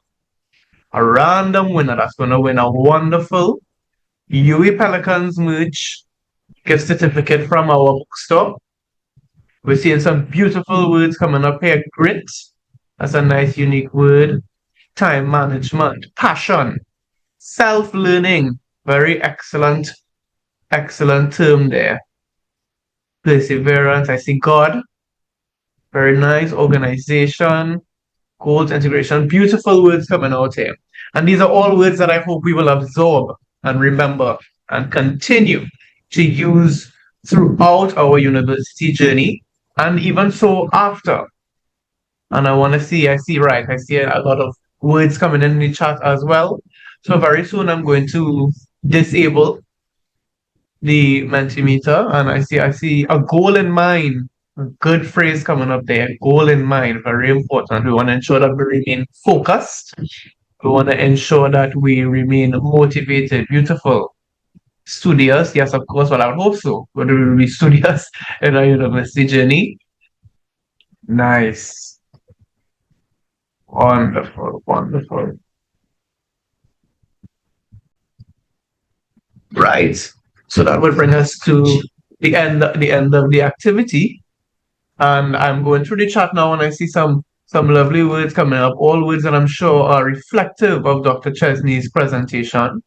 a random winner that's going to win a wonderful UE Pelicans merch gift certificate from our bookstore. We're seeing some beautiful words coming up here. Grit, that's a nice, unique word. Time management, passion, self-learning, very excellent term there. Perseverance, I see God, very nice. Organization, goals, integration, beautiful words coming out here. And these are all words that I hope we will absorb and remember and continue to use throughout our university journey, and even so after. And I see a lot of words coming in the chat as well. So very soon I'm going to disable the Mentimeter, and I see a goal in mind. A good phrase coming up there. Goal in mind, very important. We want to ensure that we remain focused. We want to ensure that we remain motivated. Beautiful. Studious, yes, of course, well, I would hope so. But we will be studious in our university journey. Nice. Wonderful. Right. So that would bring us to the end of the activity. And I'm going through the chat now, and I see some lovely words coming up, all words that I'm sure are reflective of Dr. Chesney's presentation.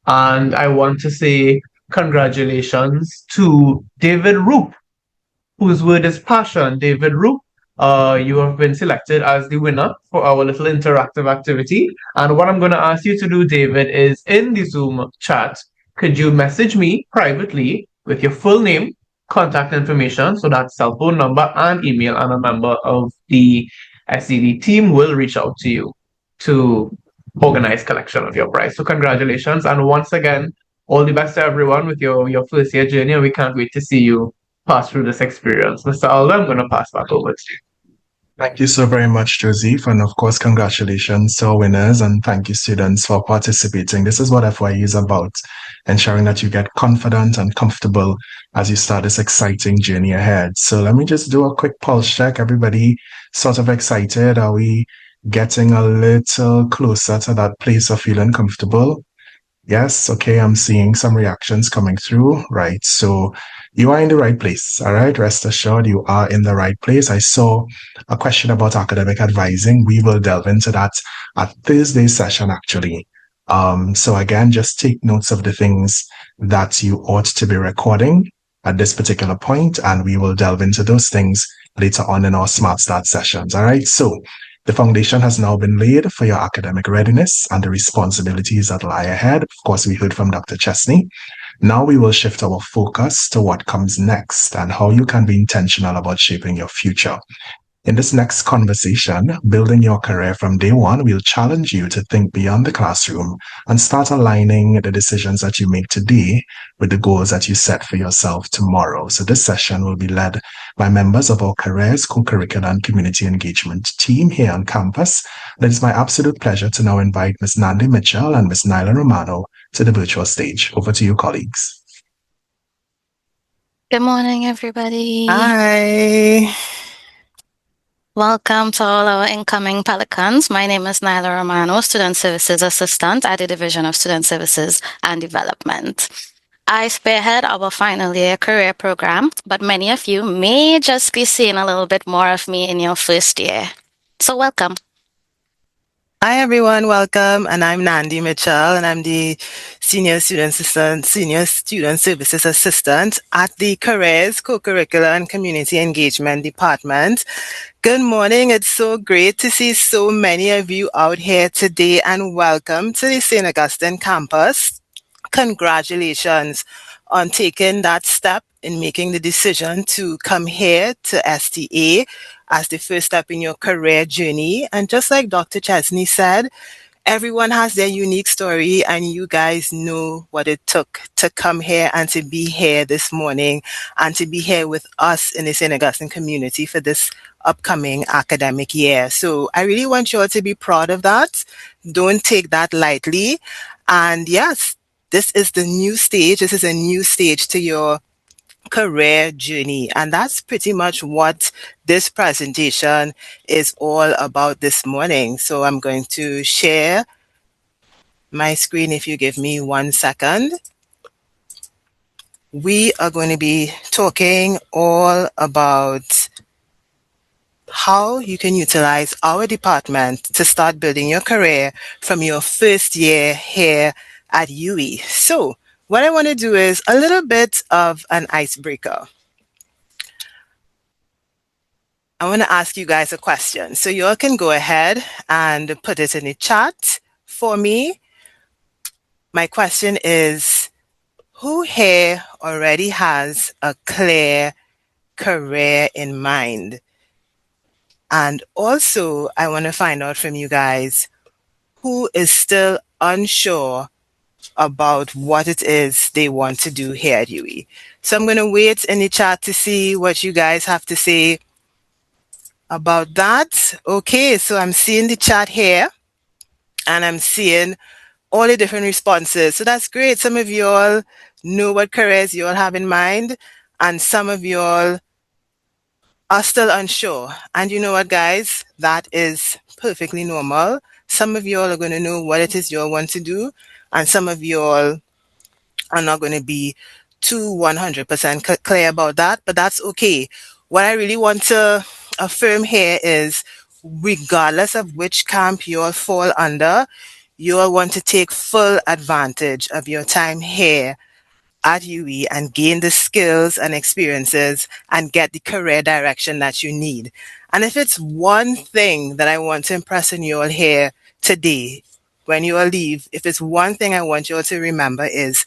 And I want to say congratulations to David Roop, whose word is passion. David Roop, you have been selected as the winner for our little interactive activity. And what I'm going to ask you to do, David, is in the Zoom chat, could you message me privately with your full name, contact information, so that cell phone number and email, and a member of the SED team will reach out to you to organize collection of your prize. So congratulations, and once again, all the best to everyone with your first year journey, and we can't wait to see you pass through this experience. Mr. Alder, I'm going to pass back over to you. Thank you so very much, Joseph. And of course, congratulations to our winners, and thank you, students, for participating. This is what FYE is about, ensuring that you get confident and comfortable as you start this exciting journey ahead. So let me just do a quick pulse check. Everybody sort of excited? Are we getting a little closer to that place of feeling comfortable? Yes, okay, I'm seeing some reactions coming through, right? So you are in the right place, all right? Rest assured, you are in the right place. I saw a question about academic advising. We will delve into that at Thursday's session, actually. So again, just take notes of the things that you ought to be recording at this particular point, and we will delve into those things later on in our Smart Start sessions. All right. So the foundation has now been laid for your academic readiness and the responsibilities that lie ahead. Of course, we heard from Dr. Chesney. Now we will shift our focus to what comes next and how you can be intentional about shaping your future. In this next conversation, Building Your Career from Day One, we'll challenge you to think beyond the classroom and start aligning the decisions that you make today with the goals that you set for yourself tomorrow. So this session will be led by members of our careers, co-curricular and community engagement team here on campus. And it is my absolute pleasure to now invite Ms. Nandi Mitchell and Ms. Nyla Romano to the virtual stage. Over to you, colleagues. Good morning, everybody. Hi. Welcome to all our incoming Pelicans. My name is Nyla Romano, Student Services Assistant at the Division of Student Services and Development. I spearhead our final year career program, but many of you may just be seeing a little bit more of me in your first year. So welcome. Hi everyone, welcome. And I'm Nandi Mitchell, and I'm the Senior Student Services Assistant at the Careers, Co-Curricular and Community Engagement Department. Good morning. It's so great to see so many of you out here today, and welcome to the St. Augustine campus. Congratulations on taking that step in making the decision to come here to STA as the first step in your career journey. And just like Dr. Chesney said, everyone has their unique story, and you guys know what it took to come here and to be here this morning and to be here with us in the St. Augustine community for this upcoming academic year. So I really want you all to be proud of that. Don't take that lightly. And yes, this is the new stage. This is a new stage to your career journey. And that's pretty much what this presentation is all about this morning. So I'm going to share my screen if you give me 1 second. We are going to be talking all about how you can utilize our department to start building your career from your first year here at UE. So what I want to do is a little bit of an icebreaker. I want to ask you guys a question. So you all can go ahead and put it in the chat for me. My question is, who here already has a clear career in mind? And also, I want to find out from you guys, who is still unsure about what it is they want to do here at UE. So I'm going to wait in the chat to see what you guys have to say about that. Okay, so I'm seeing the chat here, and I'm seeing all the different responses. So that's great. Some of you all know what careers you all have in mind, and some of you all are still unsure. And you know what, guys? That is perfectly normal. Some of you all are going to know what it is you all want to do, and some of you all are not going to be too 100% clear about that, but that's okay. What I really want to affirm here is, regardless of which camp you all fall under, you all want to take full advantage of your time here at UE and gain the skills and experiences and get the career direction that you need. And if it's one thing that I want to impress on you all here today, when you all leave, if it's one thing I want you all to remember is,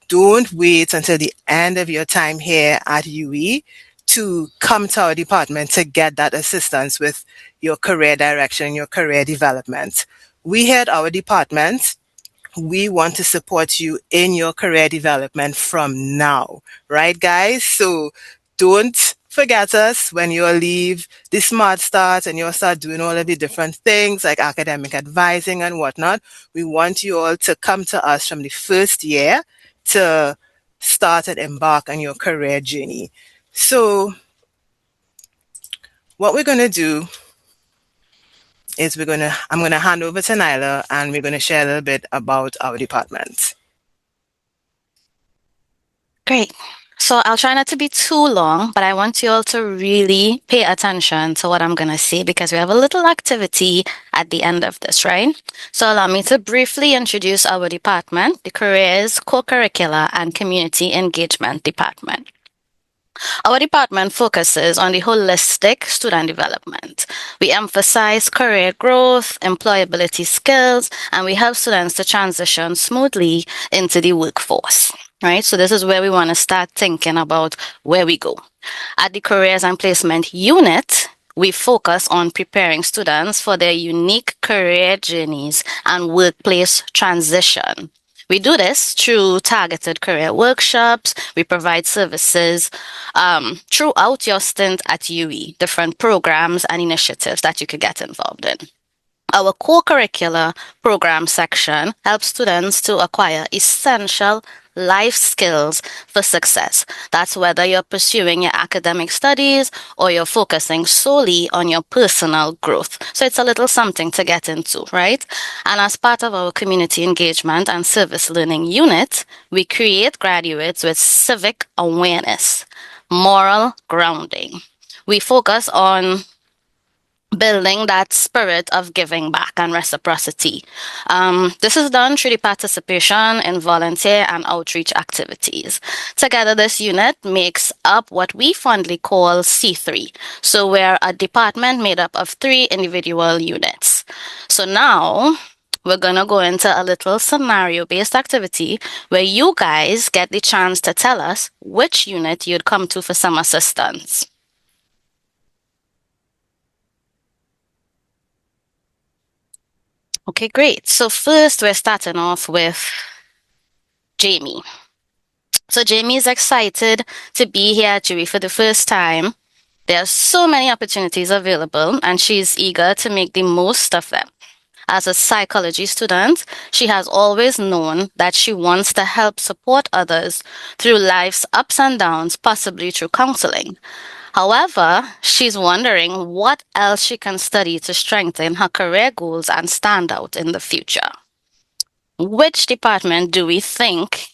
don't wait until the end of your time here at UE to come to our department to get that assistance with your career direction, your career development. We here at our department, we want to support you in your career development from now, right, guys? So don't forget us when you leave the Smart Start and you'll start doing all of the different things like academic advising and whatnot. We want you all to come to us from the first year to start and embark on your career journey. So what we're going to do is I'm going to hand over to Nyla, and we're going to share a little bit about our department. Great. So I'll try not to be too long, but I want you all to really pay attention to what I'm going to say, because we have a little activity at the end of this, right? So allow me to briefly introduce our department, the Careers, Co-Curricular and Community Engagement Department. Our department focuses on the holistic student development. We emphasize career growth, employability skills, and we help students to transition smoothly into the workforce. Right? So this is where we want to start thinking about where we go. At the Careers and Placement Unit, we focus on preparing students for their unique career journeys and workplace transition. We do this through targeted career workshops. We provide services throughout your stint at UE, different programs and initiatives that you could get involved in. Our co-curricular program section helps students to acquire essential life skills for success. That's whether you're pursuing your academic studies or you're focusing solely on your personal growth. So it's a little something to get into, right? And as part of our community engagement and service learning unit, we create graduates with civic awareness, moral grounding. We focus on building that spirit of giving back and reciprocity. This is done through the participation in volunteer and outreach activities. Together, this unit makes up what we fondly call C3. So we're a department made up of 3 individual units. So now we're going to go into a little scenario-based activity where you guys get the chance to tell us which unit you'd come to for some assistance. Okay, great. So first we're starting off with Jamie. So Jamie is excited to be here at UE for the first time. There are so many opportunities available and she's eager to make the most of them. As a psychology student, she has always known that she wants to help support others through life's ups and downs, possibly through counseling. However, she's wondering what else she can study to strengthen her career goals and stand out in the future. Which department do we think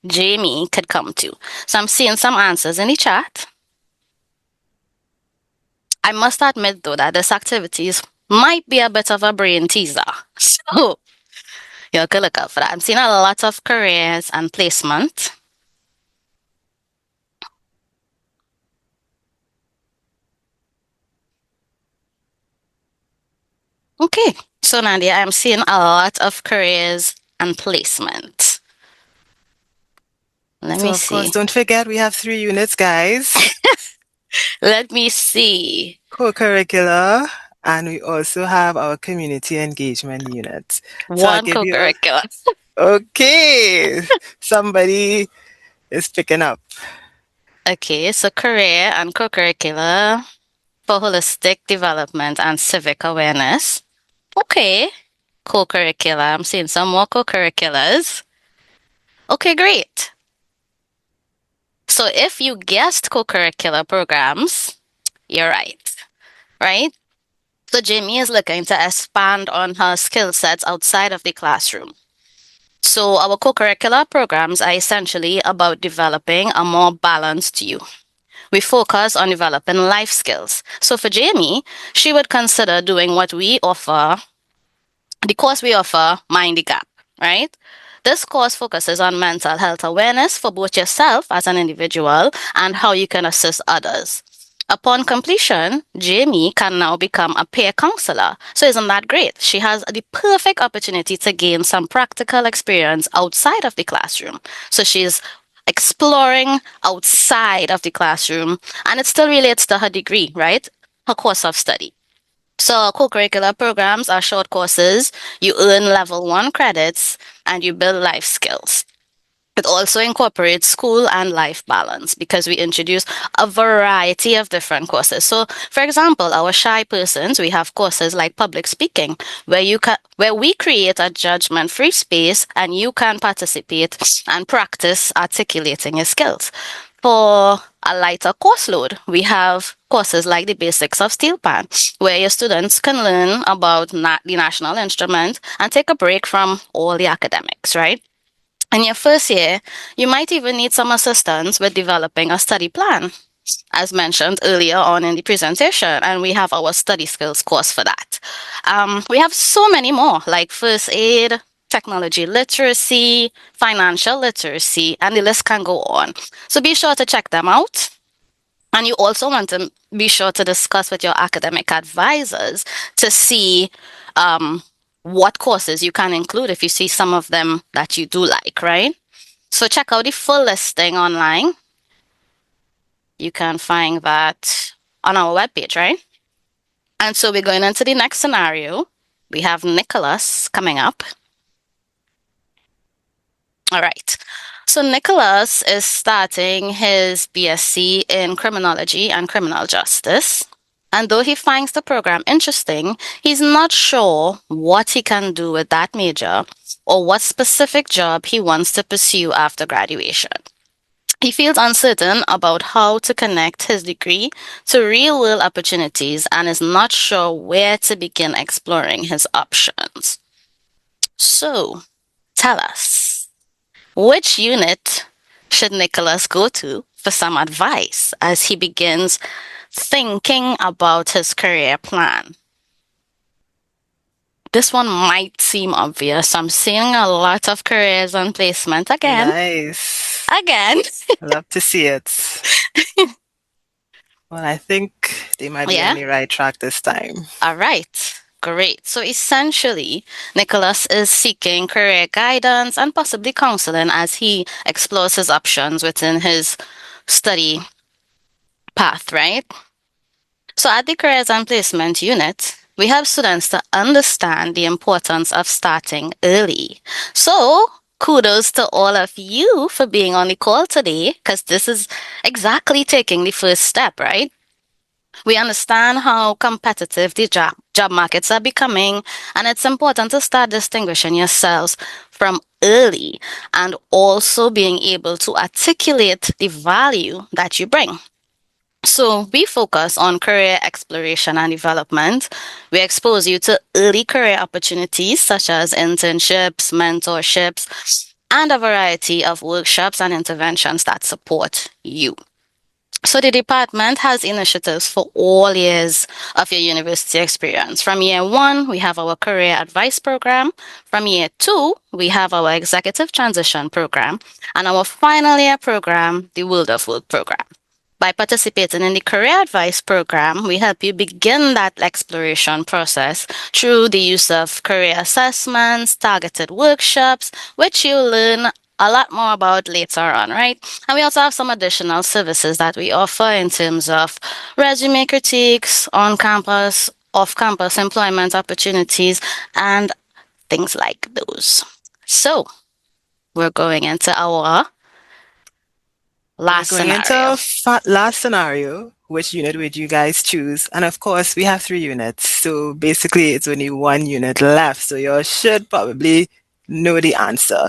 Jamie could come to? So I'm seeing some answers in the chat. I must admit, though, that this activities might be a bit of a brain teaser. So you can look out for that. I'm seeing a lot of careers and placement. Okay, so Nadia, I'm seeing a lot of careers and placement. Let me see. Of course, don't forget we have 3 units, guys. Let me see. Co-curricular, and we also have our community engagement unit. One co-curricular. Okay, somebody is picking up. Okay, so career and co-curricular for holistic development and civic awareness. Okay, co-curricular. I'm seeing some more co-curriculars. Okay, great. So if you guessed co-curricular programs, you're right, right? So Jamie is looking to expand on her skill sets outside of the classroom. So our co-curricular programs are essentially about developing a more balanced you. We focus on developing life skills. So for Jamie, she would consider doing what we offer, the course we offer, Mind the Gap, right? This course focuses on mental health awareness for both yourself as an individual and how you can assist others. Upon completion, Jamie can now become a peer counselor. So isn't that great? She has the perfect opportunity to gain some practical experience outside of the classroom. So she's exploring outside of the classroom, and it still relates to her degree, right? Her course of study. So co-curricular programs are short courses. You earn level 1 credits and you build life skills. It also incorporates school and life balance because we introduce a variety of different courses. So, for example, our shy persons, we have courses like public speaking, where we create a judgment-free space and you can participate and practice articulating your skills. For a lighter course load, we have courses like the basics of steel pan, where your students can learn about the national instrument and take a break from all the academics, right? In your first year, you might even need some assistance with developing a study plan, as mentioned earlier on in the presentation, and we have our study skills course for that. We have so many more, like first aid, technology literacy, financial literacy, and the list can go on. So be sure to check them out. And you also want to be sure to discuss with your academic advisors to see what courses you can include if you see some of them that you do like, right? So check out the full listing online. You can find that on our webpage, right? And so we're going into the next scenario. We have Nicholas coming up. All right. So Nicholas is starting his BSc in criminology and criminal justice. And though he finds the program interesting, he's not sure what he can do with that major or what specific job he wants to pursue after graduation. He feels uncertain about how to connect his degree to real world opportunities and is not sure where to begin exploring his options. So, tell us, which unit should Nicholas go to for some advice as he begins thinking about his career plan? This one might seem obvious. I'm seeing a lot of careers and placement again. Nice. Again. I love to see it. Well, I think they might be on the right track this time. All right. Great. So essentially, Nicholas is seeking career guidance and possibly counseling as he explores his options within his study path, right? So at the Careers and Placement unit, we have students to understand the importance of starting early. So kudos to all of you for being on the call today, because this is exactly taking the first step, right? We understand how competitive the job markets are becoming, and it's important to start distinguishing yourselves from early and also being able to articulate the value that you bring. So we focus on career exploration and development. We expose you to early career opportunities such as internships, mentorships, and a variety of workshops and interventions that support you. So the department has initiatives for all years of your university experience. From year 1, we have our career advice program. From year 2, we have our executive transition program. And our final year program, the World of Work program. By participating in the career advice program, we help you begin that exploration process through the use of career assessments, targeted workshops, which you'll learn a lot more about later on, right? And we also have some additional services that we offer in terms of resume critiques, on campus, off campus employment opportunities, and things like those. So, we're going into our last scenario. Last scenario. Which unit would you guys choose? And of course, we have 3 units. So basically, it's only 1 unit left. So you should probably know the answer.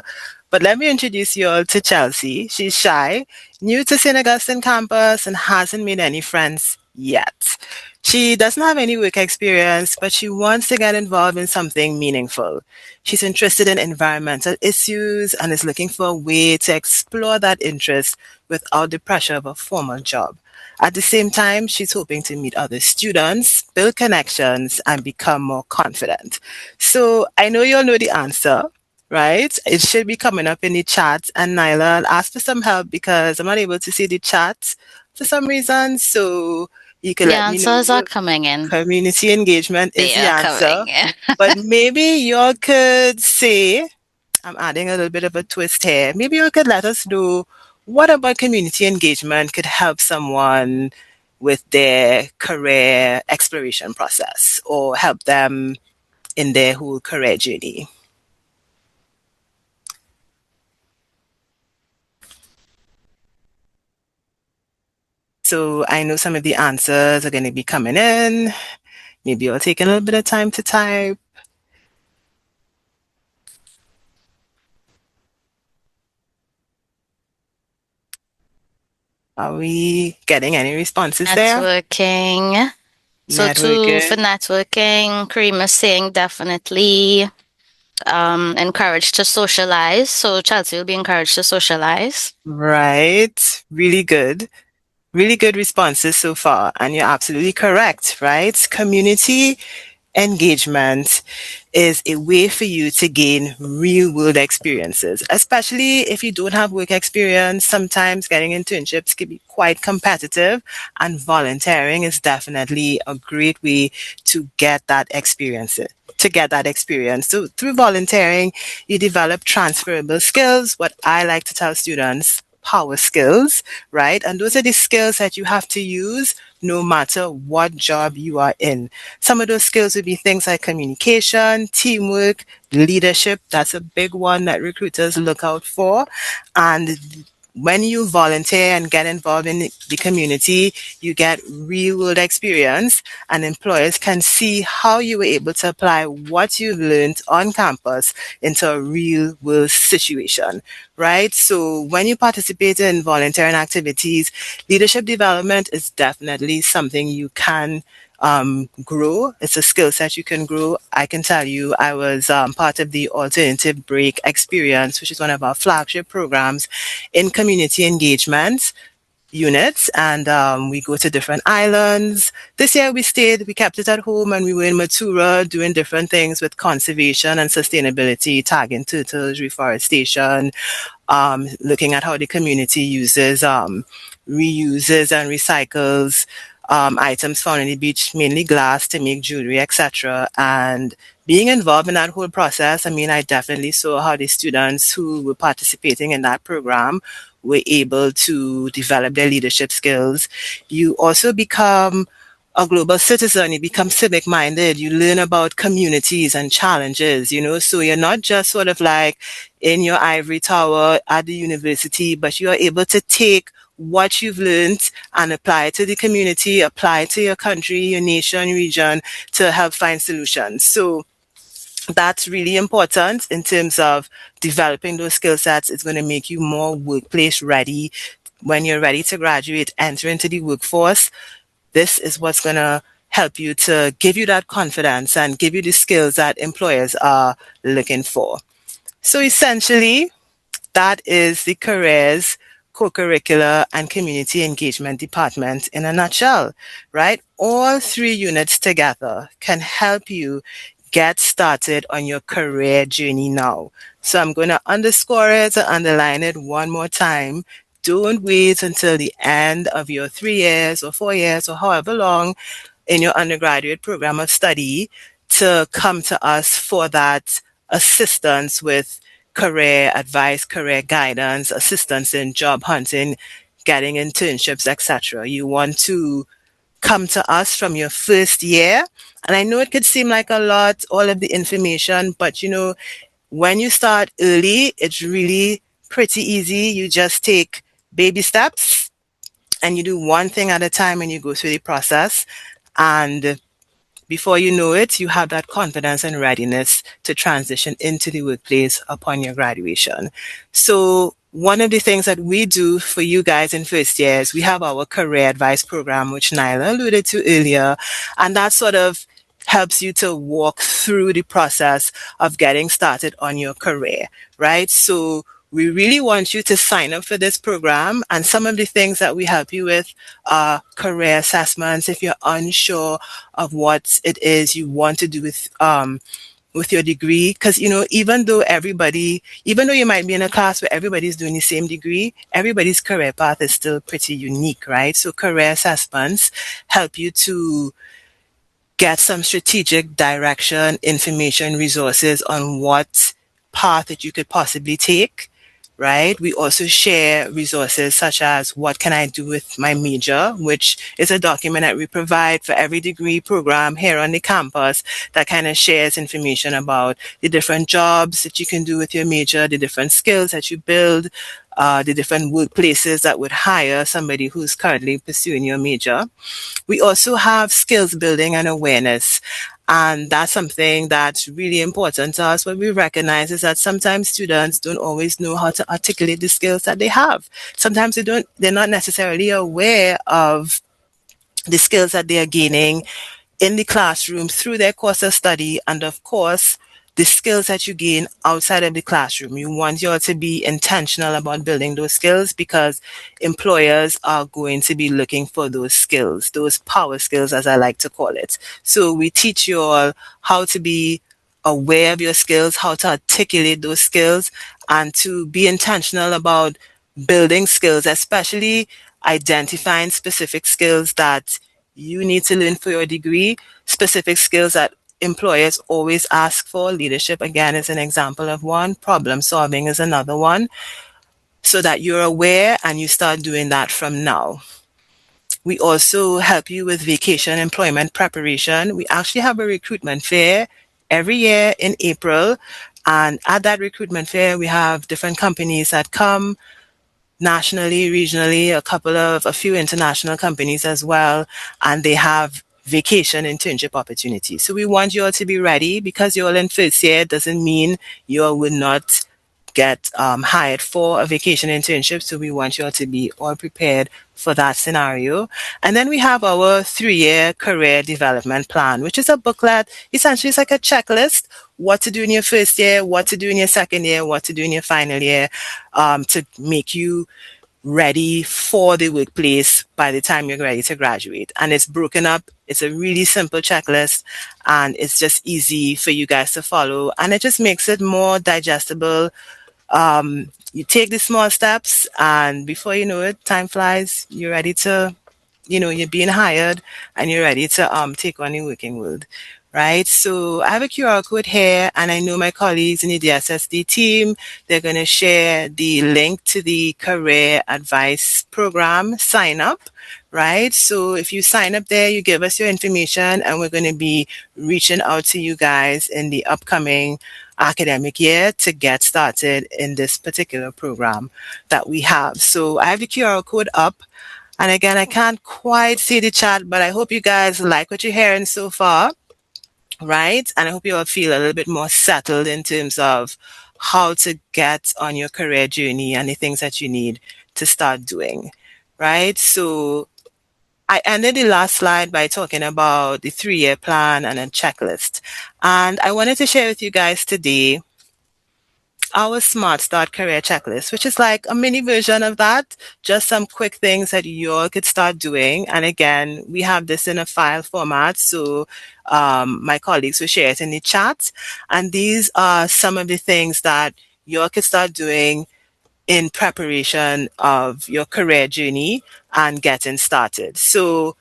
But let me introduce you all to Chelsea. She's shy, new to St. Augustine campus, and hasn't made any friends yet. She doesn't have any work experience, but she wants to get involved in something meaningful. She's interested in environmental issues and is looking for a way to explore that interest without the pressure of a formal job. At the same time, she's hoping to meet other students, build connections, and become more confident. So I know you all know the answer, right? It should be coming up in the chat. And Nyla, I'll ask for some help because I'm not able to see the chat for some reason. So you can let me know. The answers are coming in. Community engagement is the answer. But maybe you all could say, I'm adding a little bit of a twist here. Maybe you could let us know what about community engagement could help someone with their career exploration process or help them in their whole career journey. So I know some of the answers are going to be coming in. Maybe you'll take a little bit of time to type. Are we getting any responses there? Networking. So for networking, Kareem is saying definitely encouraged to socialize. So Chelsea will be encouraged to socialize. Right. Really good. Really good responses so far. And you're absolutely correct, right? Community engagement is a way for you to gain real world experiences, especially if you don't have work experience. Sometimes getting internships can be quite competitive, and volunteering is definitely a great way to get that experience. So through volunteering, you develop transferable skills, what I like to tell students, power skills, right? And those are the skills that you have to use no matter what job you are in. Some of those skills would be things like communication, teamwork, leadership. That's a big one that recruiters look out for. And when you volunteer and get involved in the community, you get real world experience, and employers can see how you were able to apply what you've learned on campus into a real world situation, right? So when you participate in volunteering activities, leadership development is definitely something you can grow. It's a skill set you can grow. I can tell you, I was part of the Alternative Break Experience, which is one of our flagship programs in community engagement units, and we go to different islands. This year we kept it at home, and we were in Matura doing different things with conservation and sustainability, tagging turtles, reforestation, looking at how the community reuses and recycles items found in the beach, mainly glass, to make jewelry, etc. And being involved in that whole process, I mean, I definitely saw how the students who were participating in that program were able to develop their leadership skills. You also become a global citizen, you become civic minded, you learn about communities and challenges, so you're not just sort of like in your ivory tower at the university, but you are able to take what you've learned and apply it to the community, apply it to your country, your nation, region, to help find solutions. So that's really important in terms of developing those skill sets. It's going to make you more workplace ready. When you're ready to graduate, enter into the workforce, this is what's going to help you to give you that confidence and give you the skills that employers are looking for. So essentially, that is the careers, co-curricular, and community engagement department in a nutshell, right? All three units together can help you get started on your career journey now. So I'm going to underscore it and underline it one more time. Don't wait until the end of your 3 years or 4 years or however long in your undergraduate program of study to come to us for that assistance with career advice, career guidance, assistance in job hunting, getting internships, etc. You want to come to us from your first year. And I know it could seem like a lot, all of the information, but when you start early, it's really pretty easy. You just take baby steps and you do one thing at a time and you go through the process. And before you know it, you have that confidence and readiness to transition into the workplace upon your graduation. So one of the things that we do for you guys in first years, we have our career advice program, which Nyla alluded to earlier, and that sort of helps you to walk through the process of getting started on your career, right? So we really want you to sign up for this program, and some of the things that we help you with are career assessments if you're unsure of what it is you want to do with your degree. Because even though you might be in a class where everybody's doing the same degree, everybody's career path is still pretty unique, right? So career assessments help you to get some strategic direction, information, resources on what path that you could possibly take, right? We also share resources such as what can I do with my major, which is a document that we provide for every degree program here on the campus that kind of shares information about the different jobs that you can do with your major, the different skills that you build, the different workplaces that would hire somebody who's currently pursuing your major. We also have skills building and awareness. And that's something that's really important to us. What we recognize is that sometimes students don't always know how to articulate the skills that they have. Sometimes they're not necessarily aware of the skills that they are gaining in the classroom through their course of study. And of course, the skills that you gain outside of the classroom. You want you all to be intentional about building those skills because employers are going to be looking for those skills, those power skills, as I like to call it. So we teach you all how to be aware of your skills, how to articulate those skills, and to be intentional about building skills, especially identifying specific skills that you need to learn for your degree, specific skills that employers always ask for. Leadership, again, is an example of one. Problem solving is another one. So that you're aware and you start doing that from now. We also help you with vacation employment preparation. We actually have a recruitment fair every year in April. And at that recruitment fair, we have different companies that come nationally, regionally, a few international companies as well. And they have vacation internship opportunities. So we want you all to be ready. Because you're all in first year doesn't mean you all will not get hired for a vacation internship. So we want you all to be all prepared for that scenario. And then we have our 3-year career development plan, which is a booklet. Essentially, it's like a checklist: what to do in your first year, what to do in your second year, what to do in your final year, to make you ready for the workplace by the time you're ready to graduate. And it's broken up. It's a really simple checklist, and it's just easy for you guys to follow. And it just makes it more digestible. You take the small steps, and before you know it, time flies. You're ready to, you're being hired, and you're ready to take on the working world. Right. So I have a QR code here, and I know my colleagues in the DSSD team, they're going to share the link to the career advice program sign up. Right. So if you sign up there, you give us your information, and we're going to be reaching out to you guys in the upcoming academic year to get started in this particular program that we have. So I have the QR code up. And again, I can't quite see the chat, but I hope you guys like what you're hearing so far. Right? And I hope you all feel a little bit more settled in terms of how to get on your career journey and the things that you need to start doing. Right? So I ended the last slide by talking about the 3-year plan and a checklist. And I wanted to share with you guys today our Smart Start Career Checklist, which is like a mini version of that, just some quick things that you all could start doing. And again, we have this in a file format, so my colleagues will share it in the chat. And these are some of the things that you all could start doing in preparation of your career journey and getting started. So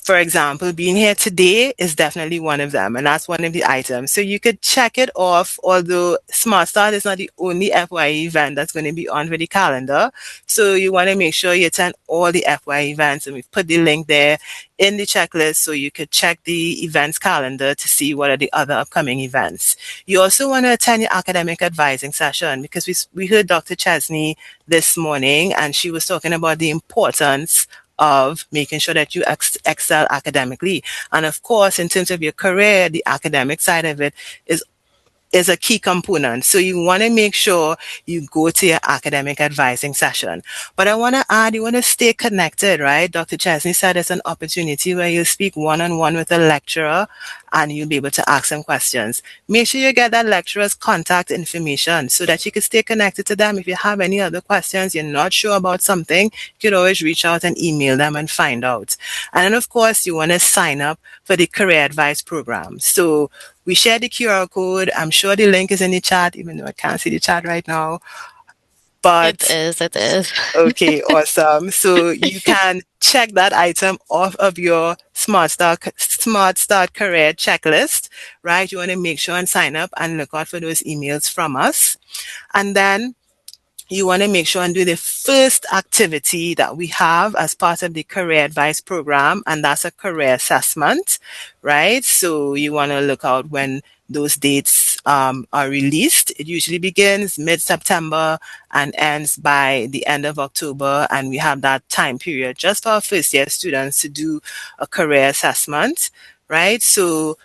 for example, being here today is definitely one of them, and that's one of the items. So you could check it off, although Smart Start is not the only FYE event that's going to be on for the calendar. So you want to make sure you attend all the FYE events, and we've put the link there in the checklist so you could check the events calendar to see what are the other upcoming events. You also want to attend your academic advising session, because we heard Dr. Chesney this morning, and she was talking about the importance of making sure that you excel academically. And of course, in terms of your career, the academic side of it is a key component. So you want to make sure you go to your academic advising session. But I want to add, you want to stay connected, right? Dr. Chesney said it's an opportunity where you speak one-on-one with a lecturer and you'll be able to ask them questions. Make sure you get that lecturer's contact information so that you can stay connected to them. If you have any other questions, you're not sure about something, you could always reach out and email them and find out. And then, of course, you want to sign up for the career advice program. So we share the QR code. I'm sure the link is in the chat, even though I can't see the chat right now. But it is. Okay, awesome. So you can check that item off of your Smart Start Career checklist, right? You want to make sure and sign up and look out for those emails from us. And then you want to make sure and do the first activity that we have as part of the career advice program, and that's a career assessment, right? So you want to look out when those dates are released. It usually begins mid-September and ends by the end of October, and we have that time period just for our first year students to do a career assessment, right? So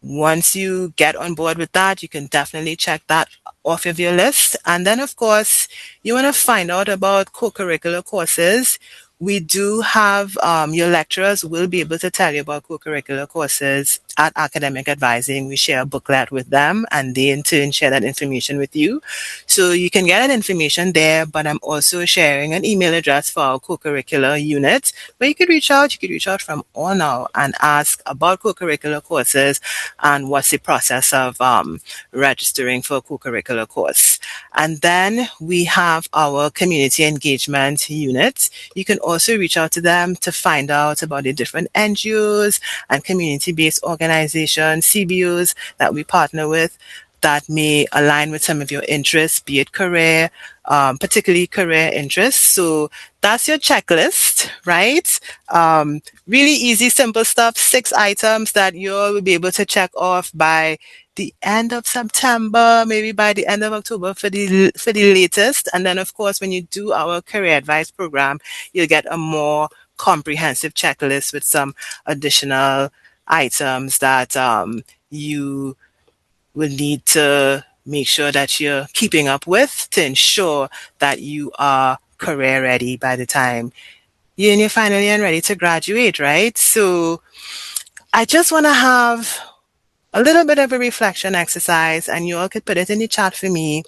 once you get on board with that, you can definitely check that off of your list. And then, of course, you want to find out about co-curricular courses. We do have your lecturers will be able to tell you about co-curricular courses at Academic Advising, we share a booklet with them, and they in turn share that information with you. So you can get that information there, but I'm also sharing an email address for our co-curricular unit where you could reach out. You could reach out from all now and ask about co-curricular courses and what's the process of registering for a co-curricular course. And then we have our community engagement unit. You can also reach out to them to find out about the different NGOs and community-based organizations, CBOs that we partner with that may align with some of your interests, be it career, particularly career interests. So that's your checklist, right? Really easy, simple stuff, 6 items that you will be able to check off by the end of September, maybe by the end of October for the latest. And then, of course, when you do our career advice program, you'll get a more comprehensive checklist with some additional items that you will need to make sure that you're keeping up with to ensure that you are career ready by the time you're in your final year and ready to graduate, right? So I just want to have a little bit of a reflection exercise, and you all could put it in the chat for me.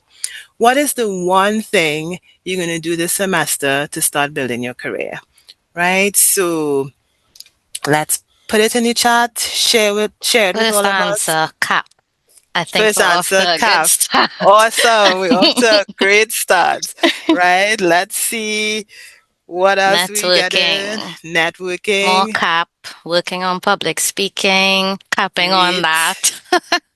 What is the one thing you're going to do this semester to start building your career, right? So let's put it in the chat, share it with all First of us. answer, CAP. I think First we're off to answer, a good CAP. start. Awesome. We're off to a great start, right? Let's see what else we get in. Networking. Networking. More CAP, working on public speaking, capping on Great. that.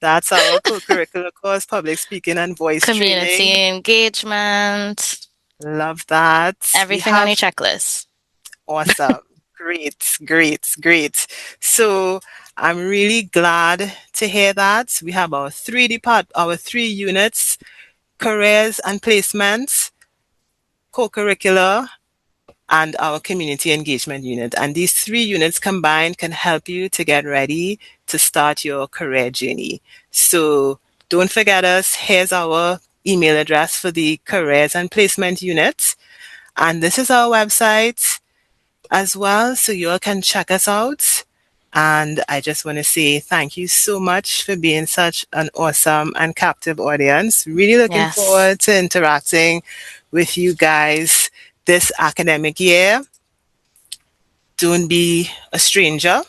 That's our co-curricular course, public speaking and voice Community training. engagement. Love that. Everything on your checklist. Awesome. Great. So I'm really glad to hear that. We have our 3 units, careers and placements, co-curricular, and our community engagement unit. And these 3 units combined can help you to get ready to start your career journey. So don't forget us. Here's our email address for the careers and placement unit. And this is our website as well, so you all can check us out. And I just want to say thank you so much for being such an awesome and captive audience. Really looking forward to interacting with you guys this academic year. Don't be a stranger.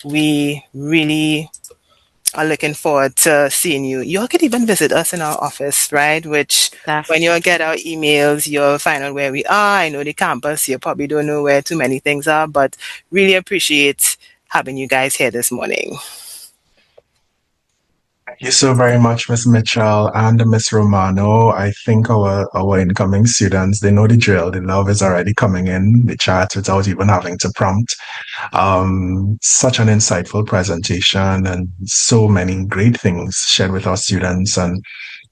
We really are looking forward to seeing you. You all could even visit us in our office, right? Which when you all get our emails, you'll find out where we are. I know the campus, you probably don't know where too many things are, but really appreciate having you guys here this morning. Thank you so very much, Ms. Mitchell and Ms. Romano. I think our incoming students, they know the drill. The love is already coming in the chat without even having to prompt. Such an insightful presentation and so many great things shared with our students. And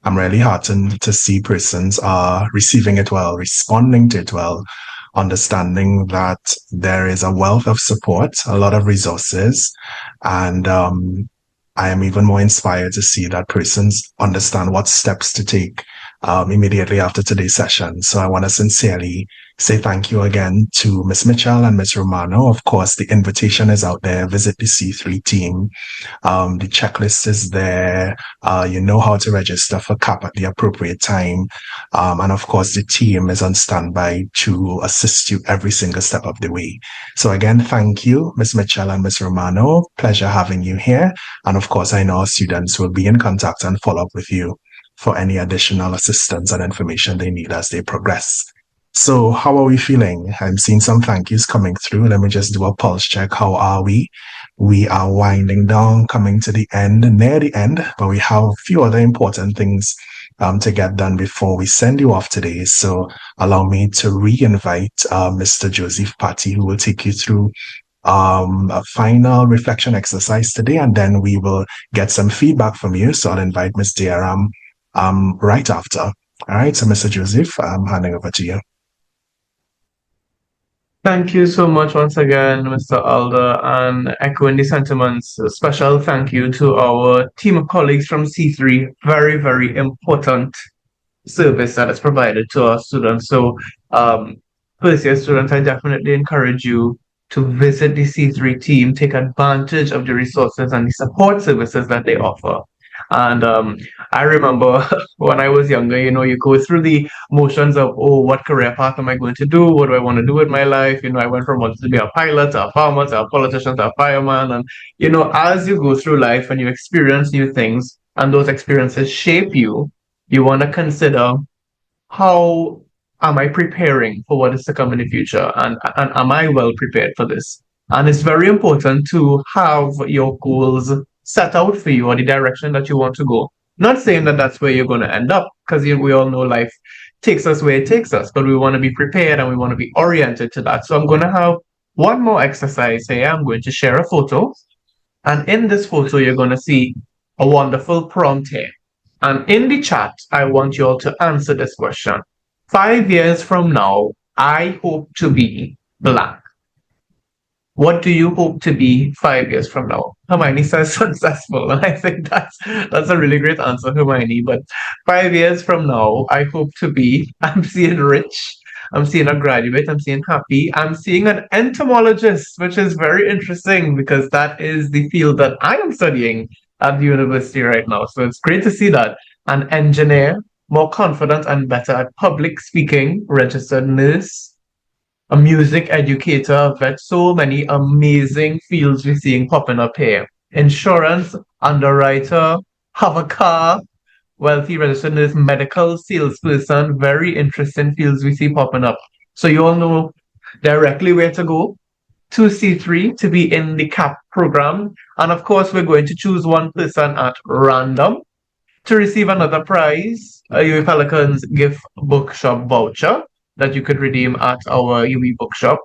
I'm really heartened to see persons are receiving it well, responding to it well, understanding that there is a wealth of support, a lot of resources, and I am even more inspired to see that persons understand what steps to take immediately after today's session. So I want to sincerely say thank you again to Ms. Mitchell and Ms. Romano. Of course, the invitation is out there. Visit the C3 team. The checklist is there. You know how to register for CAP at the appropriate time. And of course, the team is on standby to assist you every single step of the way. So again, thank you, Ms. Mitchell and Ms. Romano. Pleasure having you here. And of course, I know our students will be in contact and follow up with you for any additional assistance and information they need as they progress. So how are we feeling? I'm seeing some thank yous coming through. Let me just do a pulse check. How are we? We are winding down, coming to the end, near the end, but we have a few other important things to get done before we send you off today. So allow me to re-invite Mr. Joseph Patty, who will take you through a final reflection exercise today, and then we will get some feedback from you. So I'll invite Ms. Diaram right after. All right, so Mr. Joseph, I'm handing over to you. Thank you so much once again, Mr. Alder, and echoing the sentiments, a special thank you to our team of colleagues from C3. Very, very important service that is provided to our students. So, first year students, I definitely encourage you to visit the C3 team, take advantage of the resources and the support services that they offer. And I remember when I was younger, you go through the motions of, oh, what career path am I going to do? What do I want to do with my life? I went from wanting to be a pilot to a farmer to a politician to a fireman. And, as you go through life and you experience new things and those experiences shape you, you want to consider, how am I preparing for what is to come in the future? And am I well prepared for this? And it's very important to have your goals set out for you or the direction that you want to go. Not saying that that's where you're going to end up, because we all know life takes us where it takes us, but we want to be prepared and we want to be oriented to that. So I'm going to have one more exercise here. I'm going to share a photo. And in this photo, you're going to see a wonderful prompt here. And in the chat, I want you all to answer this question. 5 years from now, I hope to be blank. What do you hope to be 5 years from now? Hermione says successful. And I think that's a really great answer, Hermione. But 5 years from now, I hope to be, I'm seeing rich, I'm seeing a graduate, I'm seeing happy, I'm seeing an entomologist, which is very interesting because that is the field that I am studying at the university right now. So it's great to see that. An engineer, more confident and better at public speaking, registered nurse, a music educator, a vet, so many amazing fields we're seeing popping up here. Insurance, underwriter, have a car, wealthy registered nurse, medical salesperson, very interesting fields we see popping up. So you all know directly where to go to C3 to be in the CAP program. And of course, we're going to choose one person at random to receive another prize, a UWI Pelicans gift bookshop voucher that you could redeem at our UWI bookshop.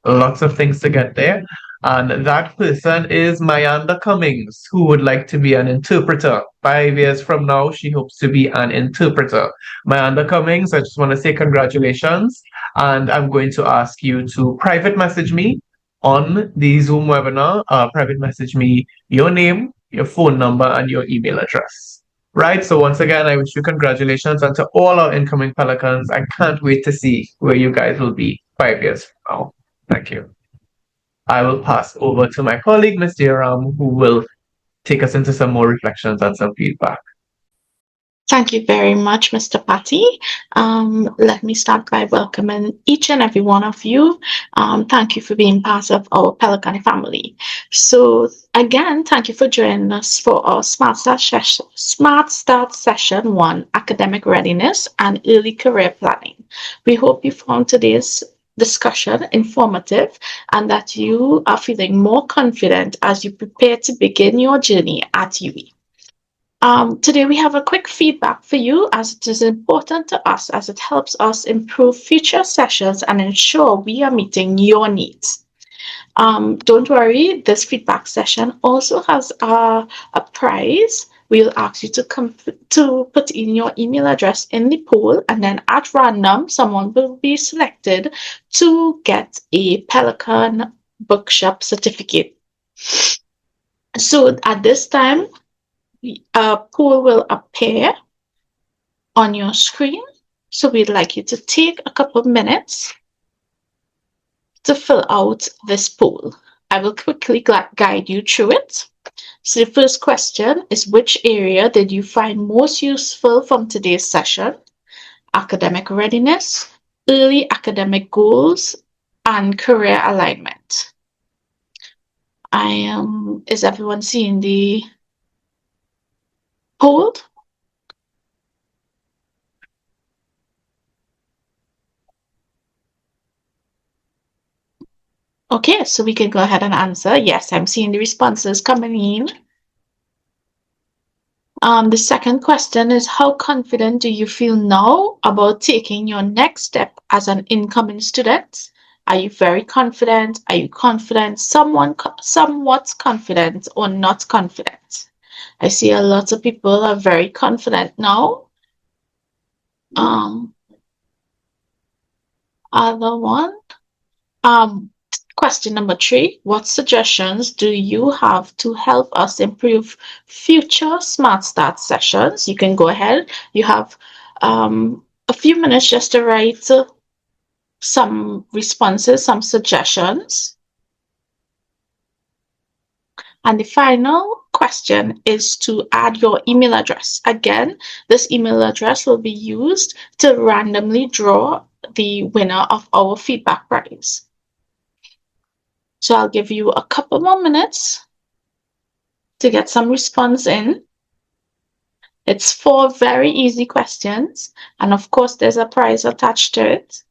Lots of things to get there. And that person is Mayanda Cummings, who would like to be an interpreter. 5 years from now, she hopes to be an interpreter. Mayanda Cummings, I just want to say congratulations. And I'm going to ask you to private message me on the Zoom webinar. Private message me your name, your phone number, and your email address. Right. So once again, I wish you congratulations, and to all our incoming Pelicans, I can't wait to see where you guys will be 5 years from now. Thank you. I will pass over to my colleague, Ms. Jairam, who will take us into some more reflections and some feedback. Thank you very much, Mr. Patty. Let me start by welcoming each and every one of you. Thank you for being part of our Pelican family. So again, thank you for joining us for our Smart Start Session 1, Academic Readiness and Early Career Planning. We hope you found today's discussion informative and that you are feeling more confident as you prepare to begin your journey at UWI. Today we have a quick feedback for you, as it is important to us as it helps us improve future sessions and ensure we are meeting your needs. Don't worry, this feedback session also has a prize. We'll ask you to put in your email address in the poll, and then at random, someone will be selected to get a Pelican Bookshop certificate. So at this time, a poll will appear on your screen. So we'd like you to take a couple of minutes to fill out this poll. I will quickly guide you through it. So the first question is, which area did you find most useful from today's session? Academic readiness, early academic goals, and career alignment. Is everyone seeing the poll? Okay, so we can go ahead and answer. Yes, I'm seeing the responses coming in. The second question is, how confident do you feel now about taking your next step as an incoming student? Are you very confident? Are you confident? Somewhat confident or not confident? I see a lot of people are very confident now. Other one. Question number 3, what suggestions do you have to help us improve future Smart Start sessions? You can go ahead. You have a few minutes just to write some responses, some suggestions. And the final question is to add your email address. Again, this email address will be used to randomly draw the winner of our feedback prize. So I'll give you a couple more minutes to get some response in. It's 4 very easy questions, and of course there's a prize attached to it.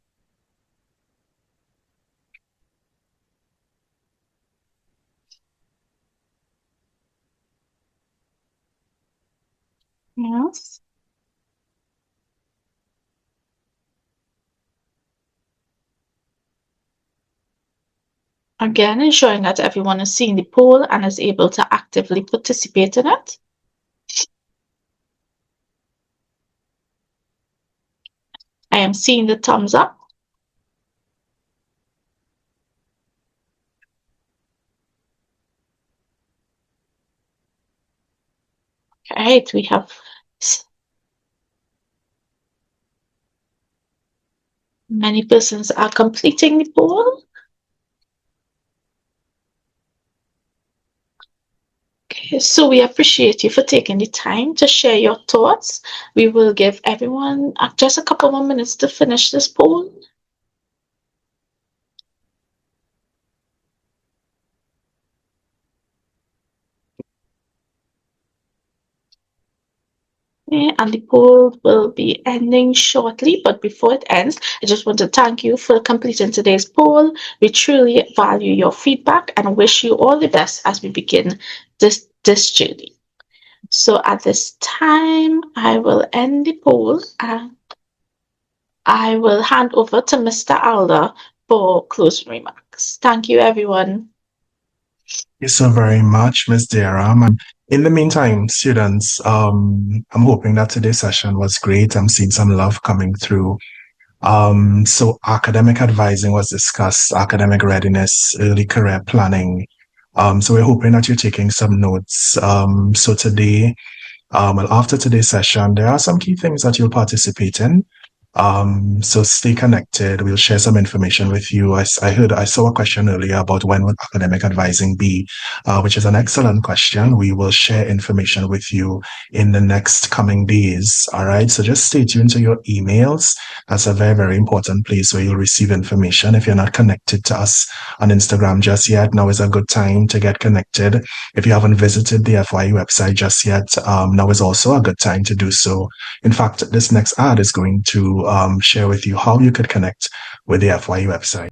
Yes. Again, ensuring that everyone is seeing the poll and is able to actively participate in it. I am seeing the thumbs up. All right, we have many persons are completing the poll. Okay, so we appreciate you for taking the time to share your thoughts. We will give everyone just a couple more minutes to finish this poll. And the poll will be ending shortly, but before it ends, I just want to thank you for completing today's poll. We truly value your feedback and wish you all the best as we begin this journey. So at this time, I will end the poll and I will hand over to Mr. Alder for closing remarks. Thank you, everyone. Thank you so very much, Ms. Dearam. In the meantime, students, I'm hoping that today's session was great. I'm seeing some love coming through. So academic advising was discussed, academic readiness, early career planning. So we're hoping that you're taking some notes. So today, well, after today's session, there are some key things that you'll participate in. So stay connected. We'll share some information with you. I saw a question earlier about when would academic advising be, which is an excellent question. We will share information with you in the next coming days. All right. So just stay tuned to your emails. That's a very, very important place where you'll receive information. If you're not connected to us on Instagram just yet, now is a good time to get connected. If you haven't visited the FYE website just yet, now is also a good time to do so. In fact, this next ad is going to share with you how you could connect with the FYE website.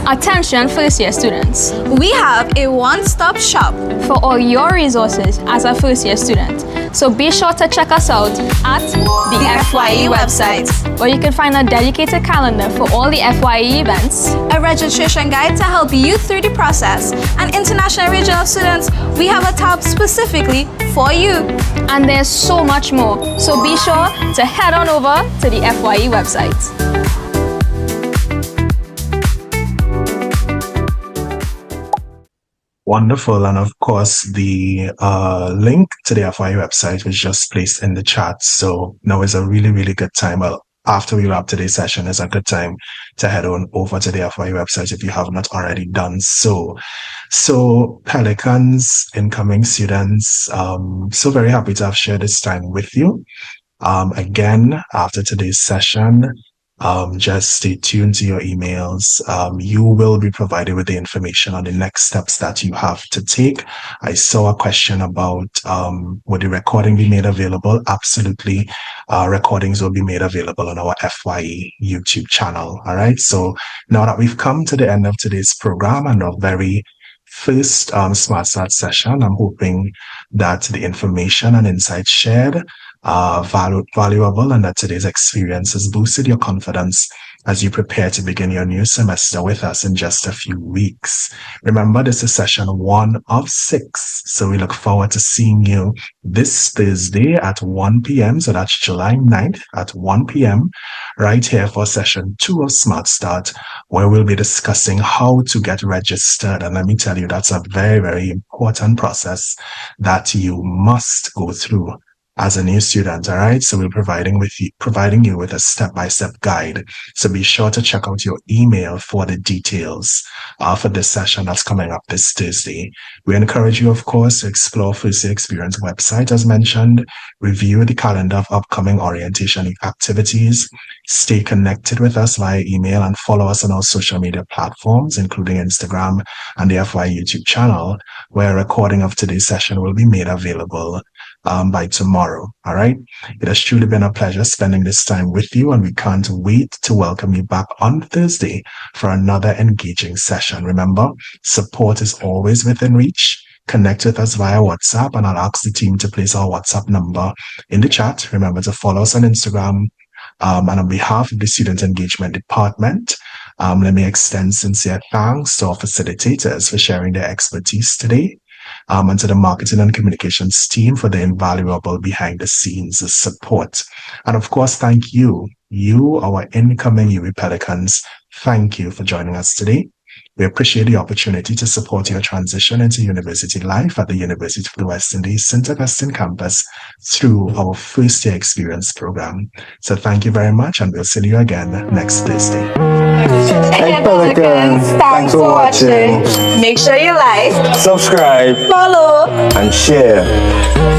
Attention first year students. We have a one-stop shop for all your resources as a first year student. So be sure to check us out at the FYE website, where you can find a dedicated calendar for all the FYE events, a registration guide to help you through the process, and international regional students, we have a tab specifically for you. And there's so much more. So be sure to head on over to the FYE website. Wonderful. And of course, the link to the FYE website was just placed in the chat. So now is a really, really good time. Well, after we wrap today's session, is a good time to head on over to the FYE website if you have not already done so. So Pelicans, incoming students, so very happy to have shared this time with you. Again, after today's session, just stay tuned to your emails. You will be provided with the information on the next steps that you have to take. I saw a question about would the recording be made available? Absolutely. Recordings will be made available on our FYE YouTube channel. All right. So now that we've come to the end of today's program and our very first Smart Start session, I'm hoping that the information and insights shared valuable and that today's experience has boosted your confidence as you prepare to begin your new semester with us in just a few weeks. Remember, this is session 1 of 6, so we look forward to seeing you this Thursday at 1 p.m. So that's July 9th at 1 p.m. right here for session 2 of Smart Start, where we'll be discussing how to get registered. And let me tell you, that's a very, very important process that you must go through as a new student, all right? So we're providing you with a step-by-step guide. So be sure to check out your email for the details for this session that's coming up this Thursday. We encourage you, of course, to explore First Year Experience website as mentioned, review the calendar of upcoming orientation activities, stay connected with us via email, and follow us on our social media platforms, including Instagram and the FY YouTube channel, where a recording of today's session will be made available by tomorrow. All right. It has truly been a pleasure spending this time with you, and we can't wait to welcome you back on Thursday for another engaging session. Remember, support is always within reach. Connect with us via WhatsApp, and I'll ask the team to place our WhatsApp number in the chat. Remember to follow us on Instagram. And on behalf of the Student Engagement Department, let me extend sincere thanks to our facilitators for sharing their expertise today, and to the marketing and communications team for the invaluable behind-the-scenes support. And of course, thank you, our incoming UWI Pelicans. Thank you for joining us today. We appreciate the opportunity to support your transition into university life at the University of the West Indies St. Augustine campus through our First Year Experience program. So thank you very much, and we'll see you again next Thursday. Hey Pelicans, thanks for watching. Make sure you like, Subscribe, follow, and share.